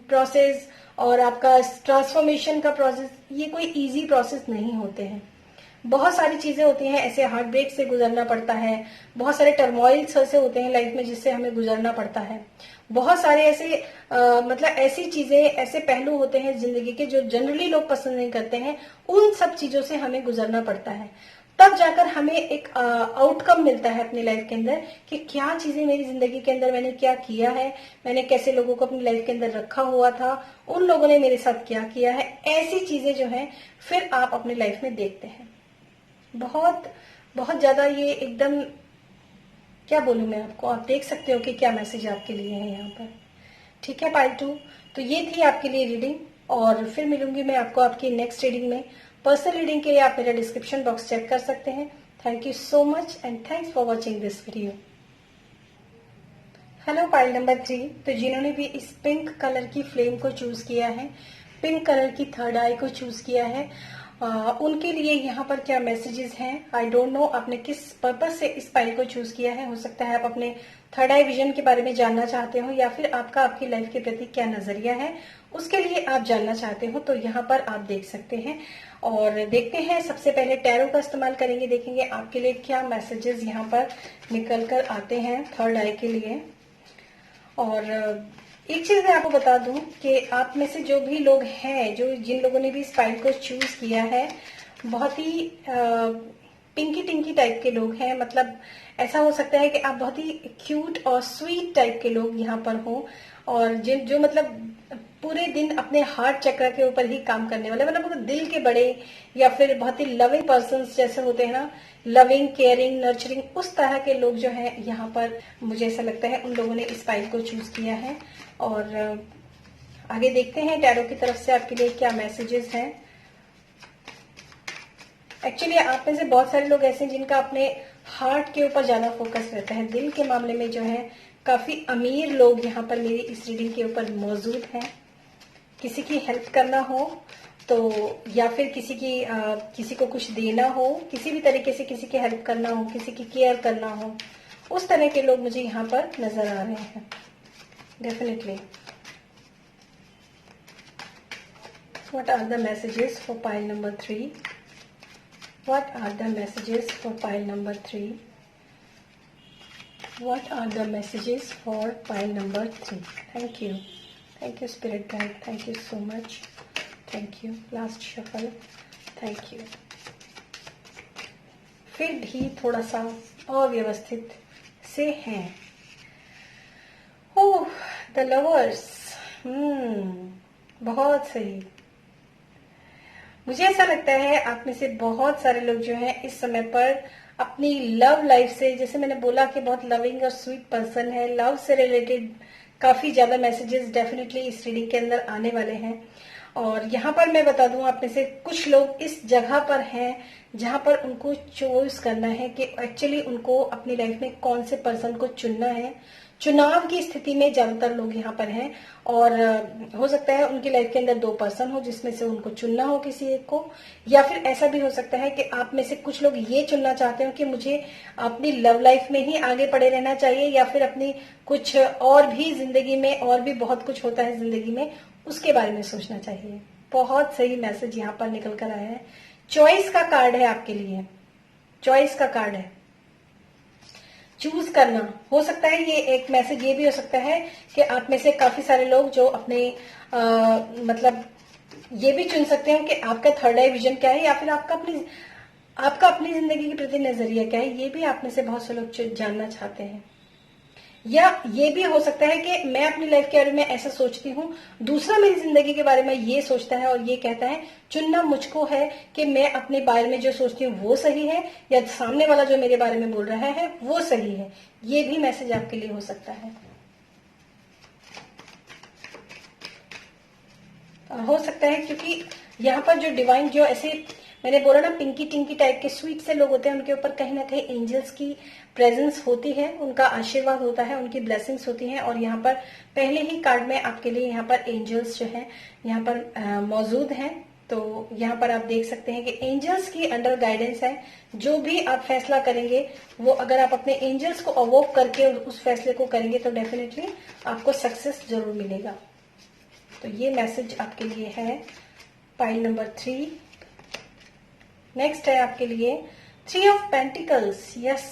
प्रोसेस और आपका ट्रांसफॉर्मेशन का प्रोसेस ये कोई इजी प्रोसेस नहीं होते हैं। बहुत सारी चीजें होती हैं, ऐसे हार्ट ब्रेक से गुजरना पड़ता है, बहुत सारे टर्मोइल्स ऐसे होते हैं लाइफ में जिससे हमें गुजरना पड़ता है। बहुत सारे ऐसे मतलब ऐसी चीजें, ऐसे पहलू होते हैं जिंदगी के जो जनरली लोग पसंद नहीं करते हैं, उन सब चीजों से हमें गुजरना पड़ता है। तब जाकर हमें एक आउटकम मिलता है अपनी लाइफ के अंदर कि क्या चीजें मेरी जिंदगी के अंदर मैंने क्या किया है, मैंने कैसे लोगों को अपनी लाइफ के अंदर रखा हुआ था, उन लोगों ने मेरे साथ क्या किया है। ऐसी चीजें जो है फिर आप अपनी लाइफ में देखते हैं। बहुत बहुत ज्यादा ये एकदम क्या बोलूं मैं आपको, आप देख सकते हो कि क्या मैसेज आपके लिए है यहाँ पर। ठीक है पाइल 2, तो ये थी आपके लिए रीडिंग, और फिर मिलूंगी मैं आपको आपकी नेक्स्ट रीडिंग में। पर्सनल रीडिंग के लिए आप मेरा डिस्क्रिप्शन बॉक्स चेक कर सकते हैं। Thank you so much and thanks for watching this video. Hello pile number 3, तो जिन्होंने भी इस पिंक कलर की फ्लेम को चूज किया है, पिंक कलर की थर्ड आई को चूज किया है, उनके लिए यहाँ पर क्या मैसेजेस हैं आई डोंट नो। आपने किस पर्पज से इस पाइल को चूज किया है, हो सकता है आप अपने थर्ड आई विजन के बारे में जानना चाहते हो, या फिर आपका आपकी लाइफ के प्रति क्या नजरिया है उसके लिए आप जानना चाहते हो, तो यहाँ पर आप देख सकते हैं। और देखते हैं, सबसे पहले टैरो का इस्तेमाल करेंगे, देखेंगे आपके लिए क्या मैसेजेस यहाँ पर निकल कर आते हैं थर्ड आई के लिए। और एक चीज मैं आपको बता दूं कि आप में से जो भी लोग हैं, जो जिन लोगों ने भी इस फाइल को चूज किया है, बहुत ही पिंकी टिंकी टाइप के लोग हैं। मतलब ऐसा हो सकता है कि आप बहुत ही क्यूट और स्वीट टाइप के लोग यहाँ पर हो, और जिन जो मतलब पूरे दिन अपने हार्ट चक्र के ऊपर ही काम करने वाले, मतलब दिल के बड़े, या फिर बहुत ही लविंग पर्सन्स जैसे होते हैं ना, लविंग, केयरिंग, नर्चरिंग, उस तरह के लोग जो हैं यहाँ पर मुझे ऐसा लगता है उन लोगों ने इस फाइल को चूज किया है। और आगे देखते हैं टैरो की तरफ से आपके लिए क्या मैसेजेस हैं। एक्चुअली आप में से बहुत सारे लोग ऐसे हैं जिनका अपने हार्ट के ऊपर ज्यादा फोकस रहता है, दिल के मामले में जो है काफी अमीर लोग यहाँ पर मेरी इस रीडिंग के ऊपर मौजूद हैं। किसी की हेल्प करना हो तो, या फिर किसी को कुछ देना हो, किसी भी तरीके से किसी की हेल्प करना हो, किसी की केयर करना हो, उस तरह के लोग मुझे यहाँ पर नजर आ रहे हैं definitely. What are the messages for pile number 3? What are the messages for pile number 3? What are the messages for pile number 3? Thank you. Thank you Spirit Guide. Thank you so much. Thank you. Last shuffle. Thank you. फिर भी थोड़ा सा अव्यवस्थित से हैं। ओह, the lovers. बहुत सही। मुझे ऐसा लगता है आप में से बहुत सारे लोग जो हैं इस समय पर अपनी लव लाइफ से, जैसे मैंने बोला कि बहुत लविंग और स्वीट पर्सन है, लव से रिलेटेड काफी ज्यादा मैसेजेस डेफिनेटली इस रीडिंग के अंदर आने वाले हैं। और यहाँ पर मैं बता दूं, आप में से कुछ लोग इस जगह पर हैं जहां पर उनको चॉइस करना है कि एक्चुअली उनको अपनी लाइफ में कौन से पर्सन को चुनना है। चुनाव की स्थिति में ज्यादातर लोग यहाँ पर हैं, और हो सकता है उनकी लाइफ के अंदर 2 पर्सन हो जिसमें से उनको चुनना हो किसी एक को, या फिर ऐसा भी हो सकता है कि आप में से कुछ लोग ये चुनना चाहते हो कि मुझे अपनी लव लाइफ में ही आगे पड़े रहना चाहिए, या फिर अपनी कुछ और भी जिंदगी में, और भी बहुत कुछ होता है जिंदगी में, उसके बारे में सोचना चाहिए। बहुत सही मैसेज यहाँ पर निकल कर आया है। चॉइस का कार्ड है आपके लिए, चॉइस का कार्ड है, चूज करना। हो सकता है ये एक मैसेज ये भी हो सकता है कि आप में से काफी सारे लोग जो अपने मतलब ये भी चुन सकते हो कि आपका थर्ड आई विजन क्या है, या फिर आपका अपनी जिंदगी के प्रति नजरिया क्या है। ये भी आप में से बहुत से लोग जानना चाहते हैं। या ये भी हो सकता है कि मैं अपनी लाइफ के बारे में ऐसा सोचती हूँ, दूसरा मेरी जिंदगी के बारे में ये सोचता है और ये कहता है चुनना मुझको है कि मैं अपने बारे में जो सोचती हूँ वो सही है, या सामने वाला जो मेरे बारे में बोल रहा है वो सही है। ये भी मैसेज आपके लिए हो सकता है। हो सकता है क्योंकि यहाँ पर जो डिवाइन जो ऐसे मैंने बोला ना, पिंकी टिंकी टाइप के स्वीट से लोग होते हैं, उनके ऊपर कहीं ना कहीं एंजल्स की प्रेजेंस होती है, उनका आशीर्वाद होता है, उनकी ब्लेसिंग्स होती हैं। और यहाँ पर पहले ही कार्ड में आपके लिए यहाँ पर एंजल्स जो है यहाँ पर मौजूद हैं। तो यहाँ पर आप देख सकते हैं कि एंजल्स की अंडर गाइडेंस है। जो भी आप फैसला करेंगे वो अगर आप अपने एंजल्स को अवोक करके उस फैसले को करेंगे तो डेफिनेटली आपको सक्सेस जरूर मिलेगा। तो ये मैसेज आपके लिए है पाइल नंबर 3। नेक्स्ट है आपके लिए 3 ऑफ पेंटिकल्स। यस,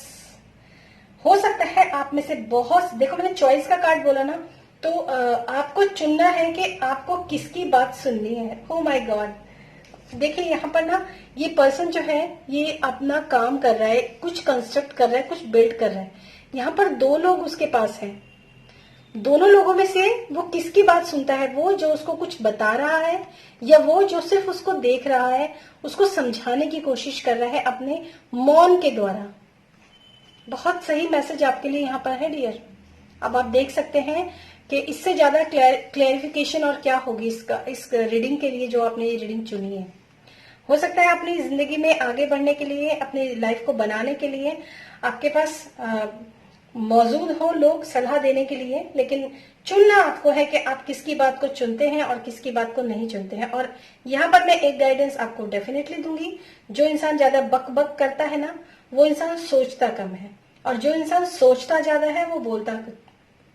हो सकता है आप में से बहुत, देखो मैंने चॉइस का कार्ड बोला ना, तो आपको चुनना है कि आपको किसकी बात सुननी है। ओ माय गॉड, देखिए यहाँ पर ना ये पर्सन जो है ये अपना काम कर रहा है, कुछ कंस्ट्रक्ट कर रहा है, कुछ बिल्ड कर रहा है। यहाँ पर 2 लोग उसके पास हैं। दोनों लोगों में से वो किसकी बात सुनता है? वो जो उसको कुछ बता रहा है, या वो जो सिर्फ उसको देख रहा है, उसको समझाने की कोशिश कर रहा है अपने मौन के द्वारा। बहुत सही मैसेज आपके लिए यहाँ पर है डियर। अब आप देख सकते हैं कि इससे ज्यादा क्लैरिफिकेशन और क्या होगी इस रीडिंग के लिए जो आपने ये रीडिंग चुनी है। हो सकता है अपनी जिंदगी में आगे बढ़ने के लिए, अपनी लाइफ को बनाने के लिए आपके पास मौजूद हो लोग सलाह देने के लिए, लेकिन चुनना आपको है कि आप किसकी बात को चुनते हैं और किसकी बात को नहीं चुनते हैं। और यहाँ पर मैं एक गाइडेंस आपको डेफिनेटली दूंगी, जो इंसान ज्यादा बक बक करता है ना, वो इंसान सोचता कम है, और जो इंसान सोचता ज्यादा है वो बोलता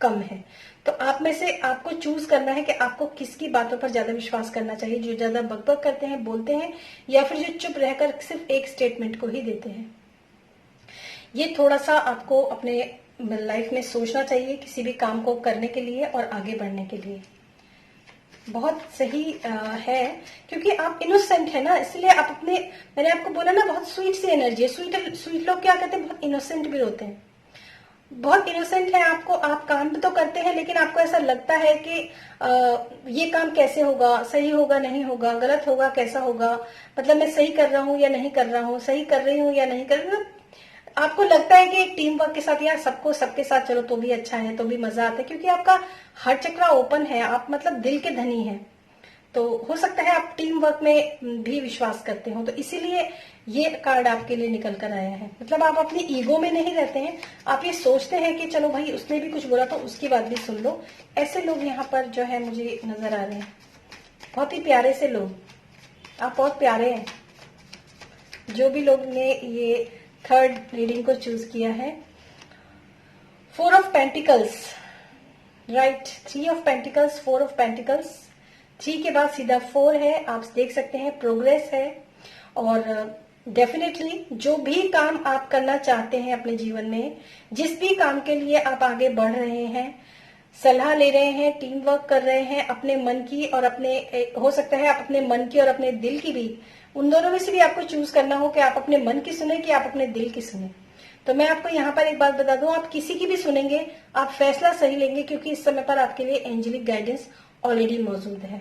कम है। तो आप में से आपको चूज करना है कि आपको किसकी बातों पर ज्यादा विश्वास करना चाहिए, जो ज्यादा बक बक करते हैं, बोलते हैं, या फिर जो चुप रहकर सिर्फ एक स्टेटमेंट को ही देते हैं। ये थोड़ा सा आपको अपने लाइफ में सोचना चाहिए किसी भी काम को करने के लिए और आगे बढ़ने के लिए। बहुत सही है, क्योंकि आप इनोसेंट है ना, इसलिए आप अपने, मैंने आपको बोला ना, बहुत स्वीट सी एनर्जी है। स्वीट लोग क्या कहते हैं, बहुत इनोसेंट भी होते हैं, बहुत इनोसेंट है। आपको, आप काम तो करते हैं, लेकिन आपको ऐसा लगता है कि ये काम कैसे होगा, सही होगा नहीं होगा, गलत होगा कैसा होगा, मतलब मैं सही कर रहा हूँ या नहीं कर रहा हूँ, सही कर रही हूँ या नहीं कर रही हूँ। आपको लगता है कि टीम वर्क के साथ यार सबको सबके साथ चलो तो भी अच्छा है, तो भी मजा आता है, क्योंकि आपका हर चक्रा ओपन है, आप मतलब दिल के धनी हैं। तो हो सकता है आप टीम वर्क में भी विश्वास करते हो, तो इसीलिए ये कार्ड आपके लिए निकल कर आया है। मतलब आप अपनी ईगो में नहीं रहते हैं, आप ये सोचते हैं कि चलो भाई उसने भी कुछ बोला तो उसकी बात भी सुन लो। ऐसे लोग यहाँ पर जो है मुझे नजर आ रहे हैं, बहुत ही प्यारे से लोग, आप बहुत प्यारे हैं। जो भी लोग ने ये थर्ड रीडिंग को चूज किया है, 4 of pentacles, right, 3 of pentacles, 4 of pentacles, 3 के बाद सीधा 4 है। आप देख सकते हैं प्रोग्रेस है, और डेफिनेटली जो भी काम आप करना चाहते हैं अपने जीवन में, जिस भी काम के लिए आप आगे बढ़ रहे हैं, सलाह ले रहे हैं, टीम वर्क कर रहे हैं, अपने मन की और अपने, हो सकता है आप अपने मन की और अपने दिल की भी, उन दोनों में से भी आपको चूज करना हो कि आप अपने मन की सुने कि आप अपने दिल की सुने। तो मैं आपको यहाँ पर एक बात बता दूं, आप किसी की भी सुनेंगे, आप फैसला सही लेंगे, क्योंकि इस समय पर आपके लिए एंजेलिक गाइडेंस ऑलरेडी मौजूद है।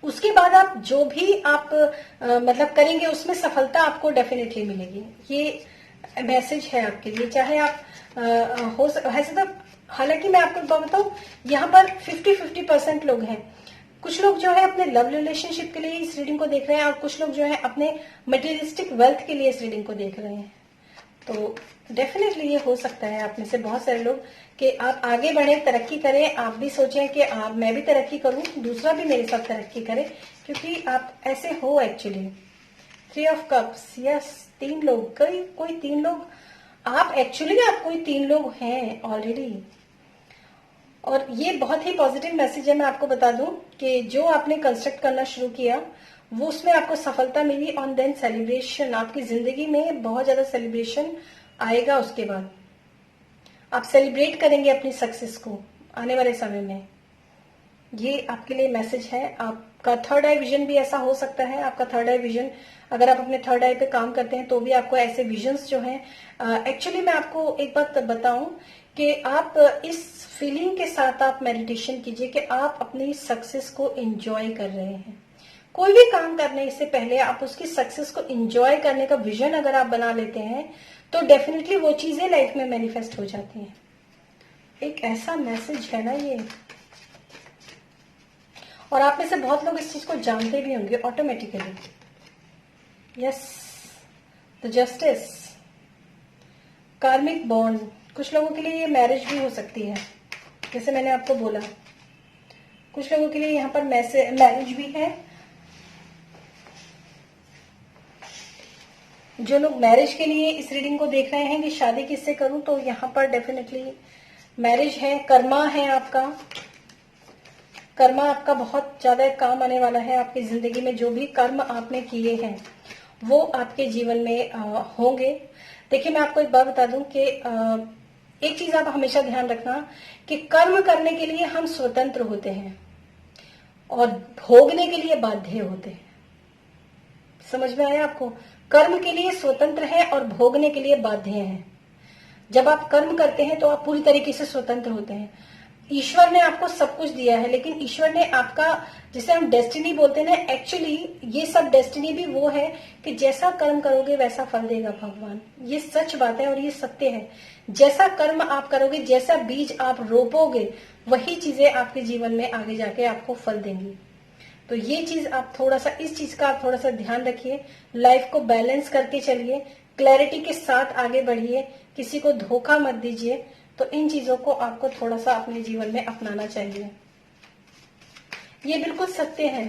उसके बाद आप जो भी आप मतलब करेंगे उसमें सफलता आपको डेफिनेटली मिलेगी। ये मैसेज है आपके लिए। चाहे आप हो ऐसे तो, हालांकि मैं आपको बताऊं, यहाँ पर 50-50% लोग हैं। कुछ लोग जो है अपने लव रिलेशनशिप के लिए इस रीडिंग को देख रहे हैं, और कुछ लोग जो है अपने मटेरियलिस्टिक वेल्थ के लिए इस रीडिंग को देख रहे हैं। तो डेफिनेटली ये हो सकता है आप में से बहुत सारे लोग कि आप आगे बढ़े, तरक्की करें, आप भी सोचें कि मैं भी तरक्की करूं, दूसरा भी मेरे साथ तरक्की करे, क्योंकि आप ऐसे हो एक्चुअली। 3 ऑफ कप्स, यस, 3 लोग, कोई 3 लोग, आप एक्चुअली आप कोई 3 लोग हैं ऑलरेडी। और ये बहुत ही पॉजिटिव मैसेज है। मैं आपको बता दूं कि जो आपने कंस्ट्रक्ट करना शुरू किया वो, उसमें आपको सफलता मिली, ऑन देन सेलिब्रेशन, आपकी जिंदगी में बहुत ज्यादा सेलिब्रेशन आएगा। उसके बाद आप सेलिब्रेट करेंगे अपनी सक्सेस को आने वाले समय में। ये आपके लिए मैसेज है। आपका थर्ड आई विजन भी ऐसा हो सकता है। आपका थर्ड आई विजन, अगर आप अपने थर्ड आई पे काम करते हैं तो भी आपको ऐसे विजन्स जो हैं, एक्चुअली मैं आपको एक बात बताऊं कि आप इस फीलिंग के साथ आप मेडिटेशन कीजिए कि आप अपनी सक्सेस को एंजॉय कर रहे हैं। कोई भी काम करने से पहले आप उसकी सक्सेस को एंजॉय करने का विजन अगर आप बना लेते हैं तो डेफिनेटली वो चीजें लाइफ में मैनिफेस्ट हो जाती हैं। एक ऐसा मैसेज है ना ये, और आप में से बहुत लोग इस चीज को जानते भी होंगे ऑटोमेटिकली। यस, द जस्टिस, कार्मिक बॉन्ड। कुछ लोगों के लिए ये मैरिज भी हो सकती है, जैसे मैंने आपको बोला। कुछ लोगों के लिए यहाँ पर मैरिज भी है। जो लोग मैरिज के लिए इस रीडिंग को देख रहे हैं कि शादी किससे करूं, तो यहाँ पर डेफिनेटली मैरिज है। कर्मा है आपका, कर्मा आपका बहुत ज्यादा काम आने वाला है। आपकी जिंदगी में जो भी कर्म आपने किए हैं वो आपके जीवन में होंगे। देखिए, मैं आपको एक बात बता दूं कि एक चीज आप हमेशा ध्यान रखना कि कर्म करने के लिए हम स्वतंत्र होते हैं और भोगने के लिए बाध्य होते हैं। समझ में आया आपको? कर्म के लिए स्वतंत्र है और भोगने के लिए बाध्य हैं। जब आप कर्म करते हैं तो आप पूरी तरीके से स्वतंत्र होते हैं। ईश्वर ने आपको सब कुछ दिया है, लेकिन ईश्वर ने आपका, जिसे हम डेस्टिनी बोलते हैं ना, एक्चुअली ये सब डेस्टिनी भी वो है कि जैसा कर्म करोगे वैसा फल देगा भगवान। ये सच बात है और ये सत्य है। जैसा कर्म आप करोगे, जैसा बीज आप रोपोगे, वही चीजें आपके जीवन में आगे जाके आपको फल देंगी। तो ये चीज आप थोड़ा सा, इस चीज का आप थोड़ा सा ध्यान रखिए। लाइफ को बैलेंस करके चलिए, क्लैरिटी के साथ आगे बढ़िए, किसी को धोखा मत दीजिए। तो इन चीजों को आपको थोड़ा सा अपने जीवन में अपनाना चाहिए। ये बिल्कुल सत्य है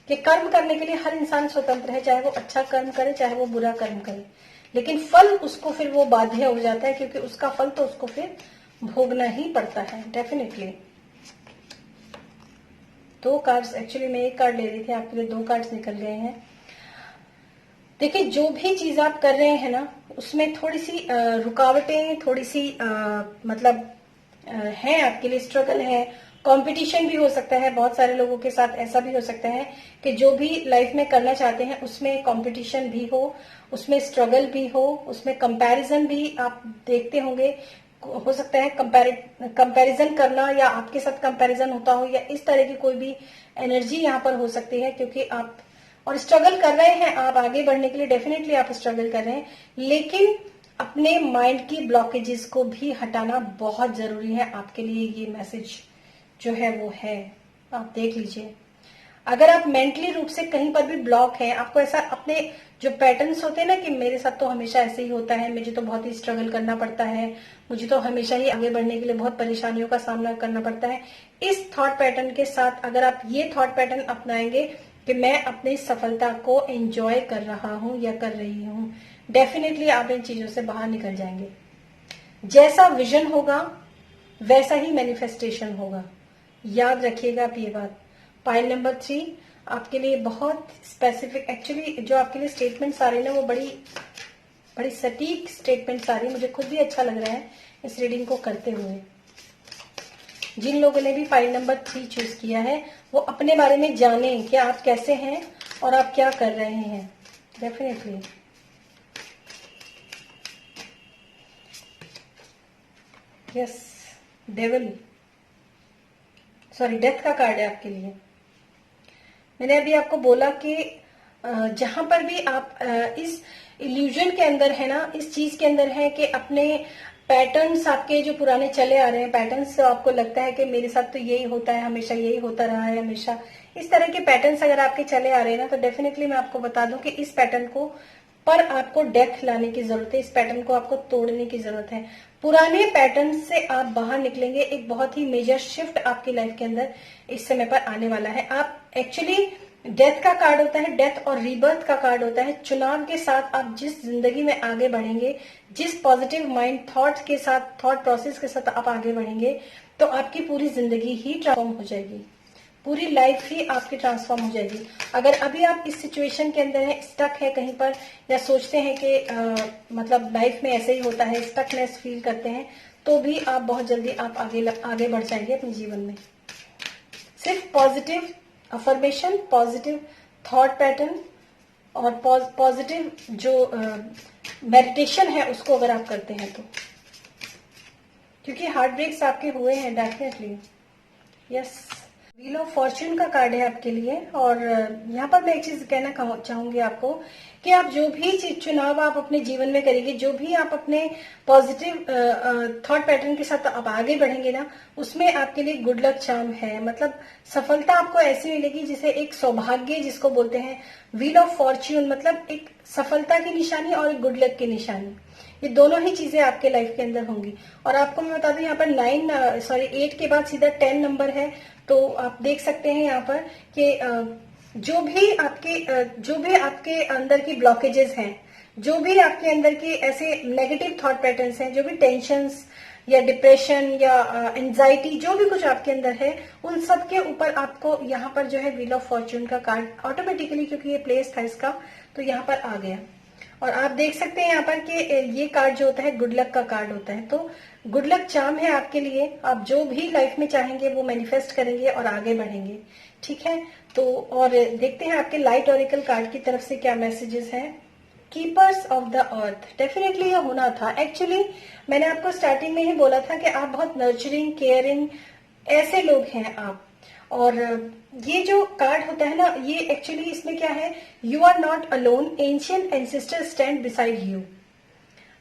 कि कर्म करने के लिए हर इंसान स्वतंत्र है, चाहे वो अच्छा कर्म करे चाहे वो बुरा कर्म करे, लेकिन फल उसको फिर वो बाध्य हो जाता है, क्योंकि उसका फल तो उसको फिर भोगना ही पड़ता है डेफिनेटली। 2 कार्ड्स, एक्चुअली मैं 1 कार्ड ले रही थी, आपके लिए 2 कार्ड्स निकल गए हैं। देखिए, जो भी चीज आप कर रहे हैं ना, उसमें थोड़ी सी रुकावटें, थोड़ी सी मतलब है आपके लिए, स्ट्रगल है, कंपटीशन भी हो सकता है। बहुत सारे लोगों के साथ ऐसा भी हो सकता है कि जो भी लाइफ में करना चाहते हैं उसमें कंपटीशन भी हो, उसमें स्ट्रगल भी हो, उसमें कंपैरिजन भी आप देखते होंगे। हो सकता है कंपैरिजन करना, या आपके साथ कंपैरिजन होता हो, या इस तरह की कोई भी एनर्जी यहाँ पर हो सकती है, क्योंकि आप और स्ट्रगल कर रहे हैं। आप आगे बढ़ने के लिए डेफिनेटली आप स्ट्रगल कर रहे हैं, लेकिन अपने माइंड की ब्लॉकेजेस को भी हटाना बहुत जरूरी है आपके लिए। ये मैसेज जो है वो है, आप देख लीजिए। अगर आप मेंटली रूप से कहीं पर भी ब्लॉक है, आपको ऐसा अपने जो पैटर्न्स होते हैं ना कि मेरे साथ तो हमेशा ऐसे ही होता है, मुझे तो बहुत ही स्ट्रगल करना पड़ता है, मुझे तो हमेशा ही आगे बढ़ने के लिए बहुत परेशानियों का सामना करना पड़ता है, इस थॉट पैटर्न के साथ अगर आप ये थॉट पैटर्न अपनाएंगे कि मैं अपनी सफलता को एंजॉय कर रहा हूं या कर रही हूं, डेफिनेटली आप इन चीजों से बाहर निकल जाएंगे। जैसा विजन होगा वैसा ही मैनिफेस्टेशन होगा, याद रखिएगा आप ये बात। पाइल नंबर 3 आपके लिए बहुत स्पेसिफिक, एक्चुअली जो आपके लिए स्टेटमेंट्स आ रही है ना, वो बड़ी सटीक स्टेटमेंट्स आ रही है। मुझे खुद भी अच्छा लग रहा है इस रीडिंग को करते हुए। जिन लोगों ने भी फाइल नंबर 3 चूज किया है वो अपने बारे में जाने कि आप कैसे हैं और आप क्या कर रहे हैं definitely. Yes, devil, sorry, death का कार्ड है आपके लिए। मैंने अभी आपको बोला कि जहां पर भी आप इस इल्यूजन के अंदर है ना, इस चीज के अंदर है कि अपने पैटर्न्स आपके जो पुराने चले आ रहे हैं, पैटर्न्स आपको लगता है कि मेरे साथ तो यही होता है, हमेशा यही होता रहा है, हमेशा इस तरह के पैटर्न्स अगर आपके चले आ रहे हैं ना, तो डेफिनेटली मैं आपको बता दूं कि इस पैटर्न को पर आपको डेथ लाने की जरूरत है, इस पैटर्न को आपको तोड़ने की जरूरत है। पुराने पैटर्न से आप बाहर निकलेंगे, एक बहुत ही मेजर शिफ्ट आपकी लाइफ के अंदर इस समय पर आने वाला है। आप एक्चुअली, डेथ का कार्ड होता है, डेथ और रीबर्थ का कार्ड होता है। चुनाव के साथ आप जिस जिंदगी में आगे बढ़ेंगे, जिस पॉजिटिव माइंड थॉट के साथ, थॉट प्रोसेस के साथ आप आगे बढ़ेंगे, तो आपकी पूरी जिंदगी ही ट्रांसफॉर्म हो जाएगी, पूरी लाइफ ही आपकी ट्रांसफॉर्म हो जाएगी। अगर अभी आप इस सिचुएशन के अंदर हैं, स्टक है कहीं पर, या सोचते हैं कि मतलब लाइफ में ऐसे ही होता है, स्टकनेस फील करते हैं, तो भी आप बहुत जल्दी आप आगे बढ़ जाएंगे अपने जीवन में। सिर्फ positive affirmation, positive thought pattern और पॉजिटिव जो मेडिटेशन है उसको अगर आप करते हैं तो, क्योंकि हार्ट ब्रेक्स आपके हुए हैं definitely. Yes, wheel of Fortune का कार्ड है आपके लिए। और यहाँ पर मैं एक चीज कहना चाहूंगी आपको कि आप जो भी चुनाव आप अपने जीवन में करेंगे, जो भी आप अपने पॉजिटिव थॉट पैटर्न के साथ आप आगे बढ़ेंगे ना, उसमें आपके लिए गुड लक चार्म है। मतलब सफलता आपको ऐसी मिलेगी जिसे एक सौभाग्य जिसको बोलते हैं, व्हील ऑफ फॉर्च्यून मतलब एक सफलता की निशानी और एक गुड लक की निशानी। ये दोनों ही चीजें आपके लाइफ के अंदर होंगी। और आपको मैं बता दूं यहाँ पर 8 के बाद सीधा 10 नंबर है। तो आप देख सकते हैं यहाँ पर कि जो भी आपके अंदर की ब्लॉकेजेस हैं, जो भी आपके अंदर के ऐसे नेगेटिव थॉट पैटर्न्स हैं, जो भी टेंशन्स या डिप्रेशन या एंजाइटी, जो भी कुछ आपके अंदर है, उन सब के ऊपर आपको यहाँ पर जो है व्हील ऑफ फॉर्च्यून का कार्ड ऑटोमेटिकली, क्योंकि ये प्लेस था इसका, तो यहाँ पर आ गया। और आप देख सकते हैं यहाँ पर कि ये कार्ड जो होता है गुड लक का कार्ड होता है। तो गुड लक चार्म है आपके लिए। आप जो भी लाइफ में चाहेंगे वो मैनिफेस्ट करेंगे और आगे बढ़ेंगे। ठीक है, तो और देखते हैं आपके लाइट ऑरिकल कार्ड की तरफ से क्या मैसेजेस हैं। Keepers of the earth, definitely ये होना था। एक्चुअली मैंने आपको स्टार्टिंग में ही बोला था कि आप बहुत नर्चरिंग, केयरिंग ऐसे लोग हैं आप। और ये जो कार्ड होता है ना, ये एक्चुअली इसमें क्या है, you are not alone, ancient ancestor stand beside you.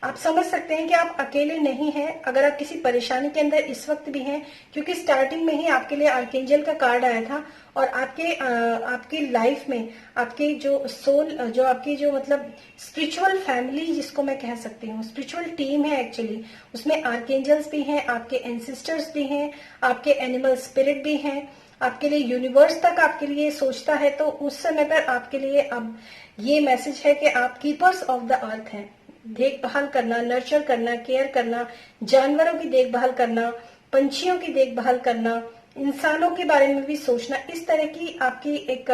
आप समझ सकते हैं कि आप अकेले नहीं हैं अगर आप किसी परेशानी के अंदर इस वक्त भी हैं, क्योंकि स्टार्टिंग में ही आपके लिए आर्कएंजल का कार्ड आया था। और आपकी लाइफ में आपके जो सोल, जो आपकी जो मतलब स्पिरिचुअल फैमिली जिसको मैं कह सकती हूँ, स्पिरिचुअल टीम है एक्चुअली, उसमें आर्कएंजल्स भी हैं, आपके एंसेस्टर्स भी हैं, आपके एनिमल स्पिरिट भी हैं, आपके लिए यूनिवर्स तक आपके लिए सोचता है। तो उस समय पर आपके लिए अब ये मैसेज है कि आप कीपर्स ऑफ द अर्थ हैं। देखभाल करना, नर्चर करना, केयर करना, जानवरों की देखभाल करना, पंछियों की देखभाल करना, इंसानों के बारे में भी सोचना, इस तरह की आपकी एक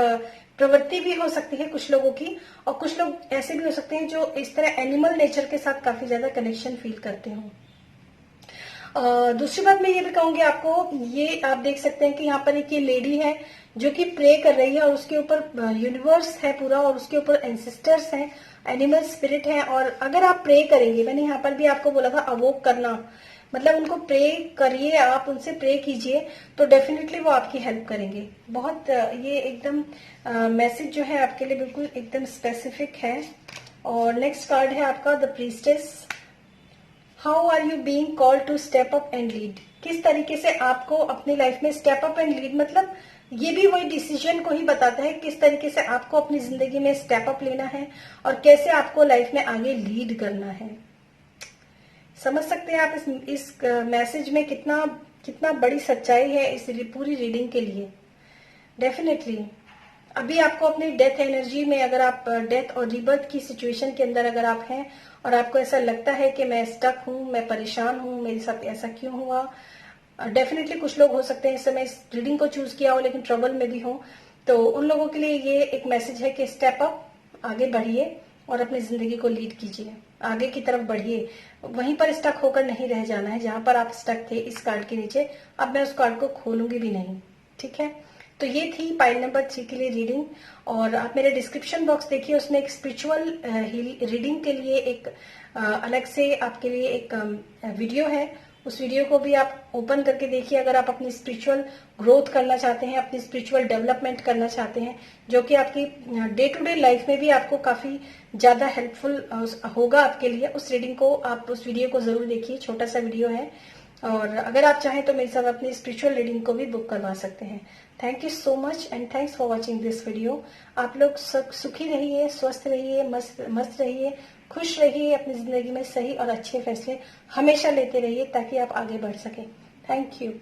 प्रवृत्ति भी हो सकती है कुछ लोगों की। और कुछ लोग ऐसे भी हो सकते हैं जो इस तरह एनिमल नेचर के साथ काफी ज्यादा कनेक्शन फील करते हो। दूसरी बात मैं ये भी कहूंगी आपको, ये आप देख सकते हैं कि यहाँ पर एक ये लेडी है जो कि प्रे कर रही है और उसके ऊपर यूनिवर्स है पूरा और उसके ऊपर एंसेस्टर्स हैं, एनिमल स्पिरिट है। और अगर आप प्रे करेंगे, मैंने यहाँ पर भी आपको बोला था अवोक करना, मतलब उनको प्रे करिए, आप उनसे प्रे कीजिए तो डेफिनेटली वो आपकी हेल्प करेंगे। बहुत ये एकदम मैसेज जो है आपके लिए बिल्कुल एकदम स्पेसिफिक है। और नेक्स्ट कार्ड है आपका the priestess. How are you being called to step up and lead. किस तरीके से आपको अपनी लाइफ में स्टेप अप एंड लीड, मतलब ये भी वही डिसीजन को ही बताता है किस तरीके से आपको अपनी जिंदगी में स्टेप अप लेना है और कैसे आपको लाइफ में आगे लीड करना है। समझ सकते हैं आप इस मैसेज में कितना बड़ी सच्चाई है इस पूरी रीडिंग के लिए। डेफिनेटली अभी आपको अपनी डेथ एनर्जी में, अगर आप डेथ और रिबर्थ की सिचुएशन के अंदर अगर आप हैं और आपको ऐसा लगता है कि मैं स्टक हूं, मैं परेशान हूं, मेरे साथ ऐसा क्यों हुआ, डेफिनेटली कुछ लोग हो सकते हैं इस समय इस रीडिंग को चूज किया हो लेकिन ट्रबल में भी हो, तो उन लोगों के लिए ये एक मैसेज है कि स्टेप अप, आगे बढ़िए और अपनी जिंदगी को लीड कीजिए, आगे की तरफ बढ़िए। वहीं पर स्टक होकर नहीं रह जाना है जहां पर आप स्टक थे इस कार्ड के नीचे। अब मैं उस कार्ड को खोलूंगी भी नहीं। ठीक है, तो ये थी पाइल नंबर 3 के लिए रीडिंग। और आप मेरे डिस्क्रिप्शन बॉक्स देखिए, उसमें एक स्पिरिचुअल रीडिंग के लिए एक अलग से आपके लिए एक वीडियो है। उस वीडियो को भी आप ओपन करके देखिए अगर आप अपनी स्पिरिचुअल ग्रोथ करना चाहते हैं, अपनी स्पिरिचुअल डेवलपमेंट करना चाहते हैं, जो कि आपकी डे टू डे लाइफ में भी आपको काफी ज्यादा हेल्पफुल होगा आपके लिए। उस रीडिंग को, आप उस वीडियो को जरूर देखिए, छोटा सा वीडियो है। और अगर आप चाहें तो मेरे साथ अपनी स्पिरिचुअल रीडिंग को भी बुक करवा सकते हैं। Thank you so much and thanks for watching this video. आप लोग सुखी रहिए, स्वस्थ रहिए, मस्त रहिए, खुश रहिए, अपनी जिंदगी में सही और अच्छे फैसले हमेशा लेते रहिए ताकि आप आगे बढ़ सकें। Thank you.